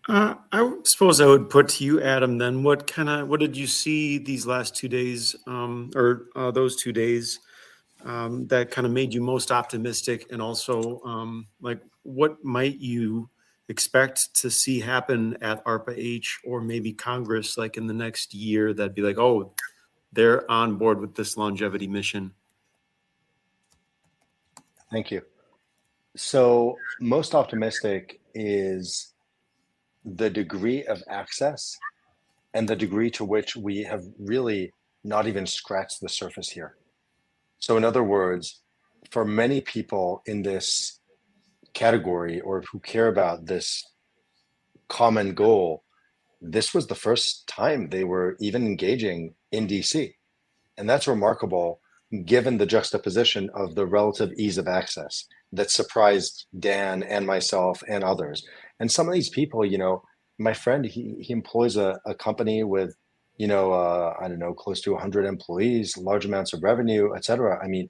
I suppose I would put to you, Adam, then what did you see these last 2 days, or those 2 days, that kind of made you most optimistic, and also like what might you expect to see happen at ARPA-H or maybe Congress, like in the next year, that'd be like, oh, they're on board with this longevity mission? Thank you. So most optimistic is the degree of access and the degree to which we have really not even scratched the surface here. So in other words, for many people in this category, or who care about this common goal, this was the first time they were even engaging in DC. And that's remarkable given the juxtaposition of the relative ease of access that surprised Dan and myself and others. And some of these people, my friend, he employs a company with, I don't know, close to 100 employees, large amounts of revenue, et cetera. I mean,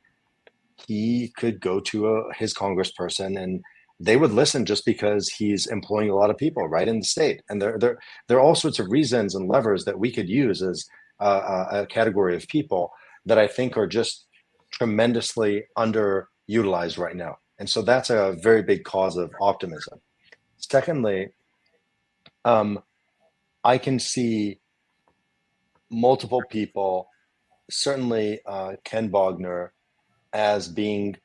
he could go to his congressperson and they would listen just because he's employing a lot of people right in the state. And there are all sorts of reasons and levers that we could use as a category of people that I think are just tremendously underutilized right now. And so that's a very big cause of optimism. Secondly, I can see multiple people, certainly Ken Bogner, as being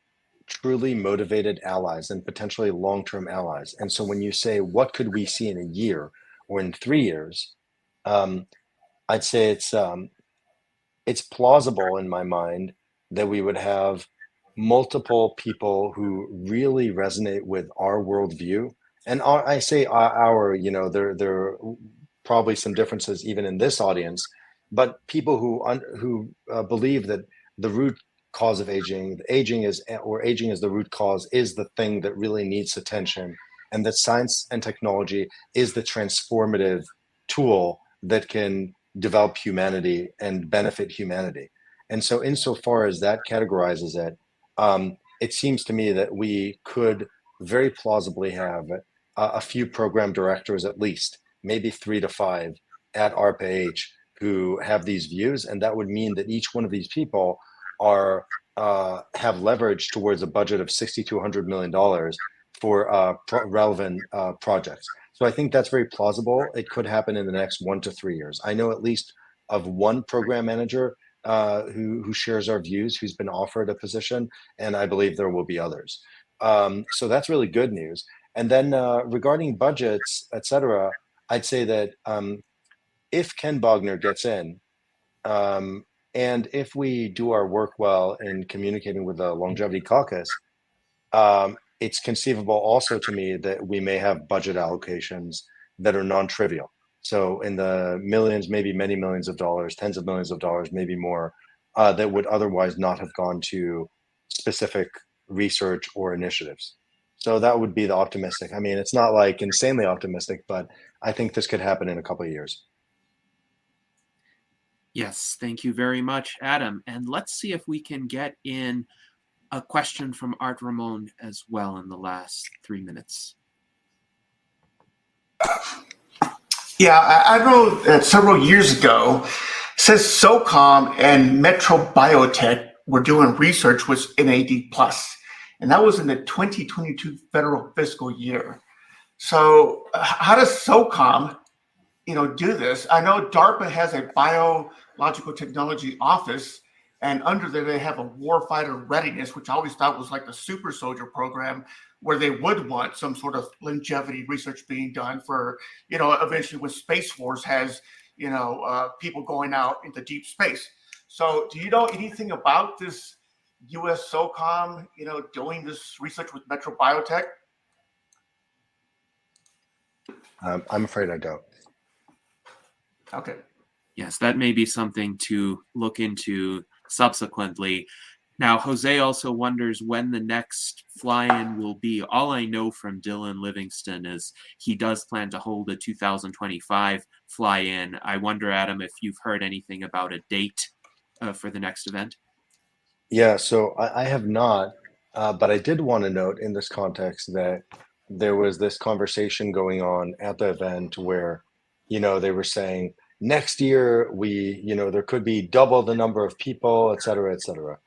truly motivated allies and potentially long-term allies. And so when you say, what could we see in a year or in 3 years, I'd say it's plausible in my mind that we would have multiple people who really resonate with our worldview. And I say our, there are probably some differences even in this audience, but people who believe that the root cause of aging is the root cause, is the thing that really needs attention and that science and technology is the transformative tool that can develop humanity and benefit humanity. And so insofar as that categorizes it, it seems to me that we could very plausibly have a few program directors, at least, maybe 3 to 5 at ARPA-H who have these views. And that would mean that each one of these people are have leverage towards a budget of $60 to $100 million for relevant projects. So I think that's very plausible. It could happen in the next 1 to 3 years. I know at least of one program manager who shares our views, who's been offered a position, and I believe there will be others. So that's really good news. And then regarding budgets, et cetera, I'd say that if Ken Bogner gets in, and if we do our work well in communicating with the Longevity Caucus, it's conceivable also to me that we may have budget allocations that are non-trivial. So in the millions, maybe many millions of dollars, tens of millions of dollars, maybe more, that would otherwise not have gone to specific research or initiatives. So that would be the optimistic. I mean, it's not like insanely optimistic, but I think this could happen in a couple of years. Yes, thank you very much, Adam. And let's see if we can get in a question from Art Ramon as well in the last 3 minutes. Yeah, I wrote several years ago, says SOCOM and Metro Biotech were doing research with NAD+, and that was in the 2022 federal fiscal year. So how does SOCOM, do this? I know DARPA has a biological technology office, and under there they have a warfighter readiness, which I always thought was like a super soldier program, where they would want some sort of longevity research being done for, eventually when Space Force has, people going out into deep space. So do you know anything about this U.S. SOCOM, doing this research with Metro Biotech? I'm afraid I don't. Okay. Yes, that may be something to look into subsequently. Now, Jose also wonders when the next fly-in will be. All I know from Dylan Livingston is he does plan to hold a 2025 fly-in. I wonder, Adam, if you've heard anything about a date for the next event? Yeah, so I have not, but I did want to note in this context that there was this conversation going on at the event where, they were saying next year there could be double the number of people, et cetera, et cetera.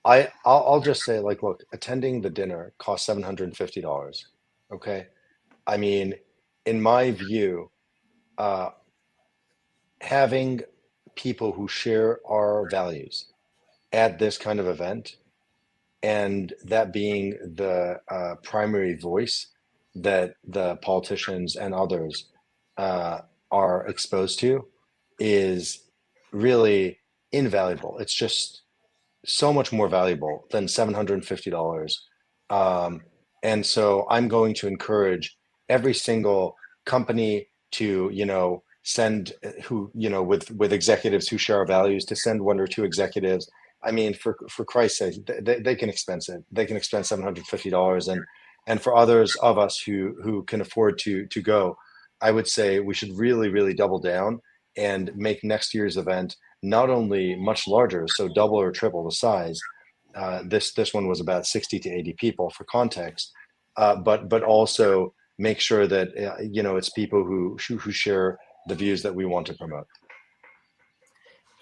I'll just say, look, attending the dinner costs $750. Okay. I mean, in my view, having people who share our values at this kind of event, and that being the primary voice that the politicians and others are exposed to, is really invaluable. It's just so much more valuable than $750. And so I'm going to encourage every single company to, send with executives who share our values, to send 1 or 2 executives. I mean, for Christ's sake, they can expense it. They can expend $750, and for others of us who can afford to go, I would say we should really, really double down and make next year's event not only much larger, so double or triple the size. This one was about 60 to 80 people for context, but also make sure that it's people who share the views that we want to promote.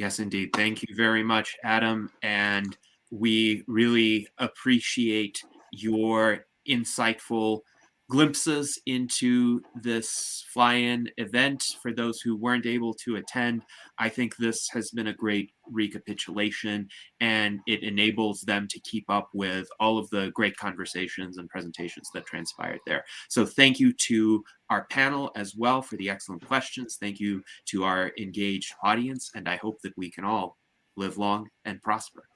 Yes, indeed. Thank you very much, Adam. And we really appreciate your insightful glimpses into this fly-in event. For those who weren't able to attend, I think this has been a great recapitulation, and it enables them to keep up with all of the great conversations and presentations that transpired there. So thank you to our panel as well for the excellent questions. Thank you to our engaged audience, and I hope that we can all live long and prosper.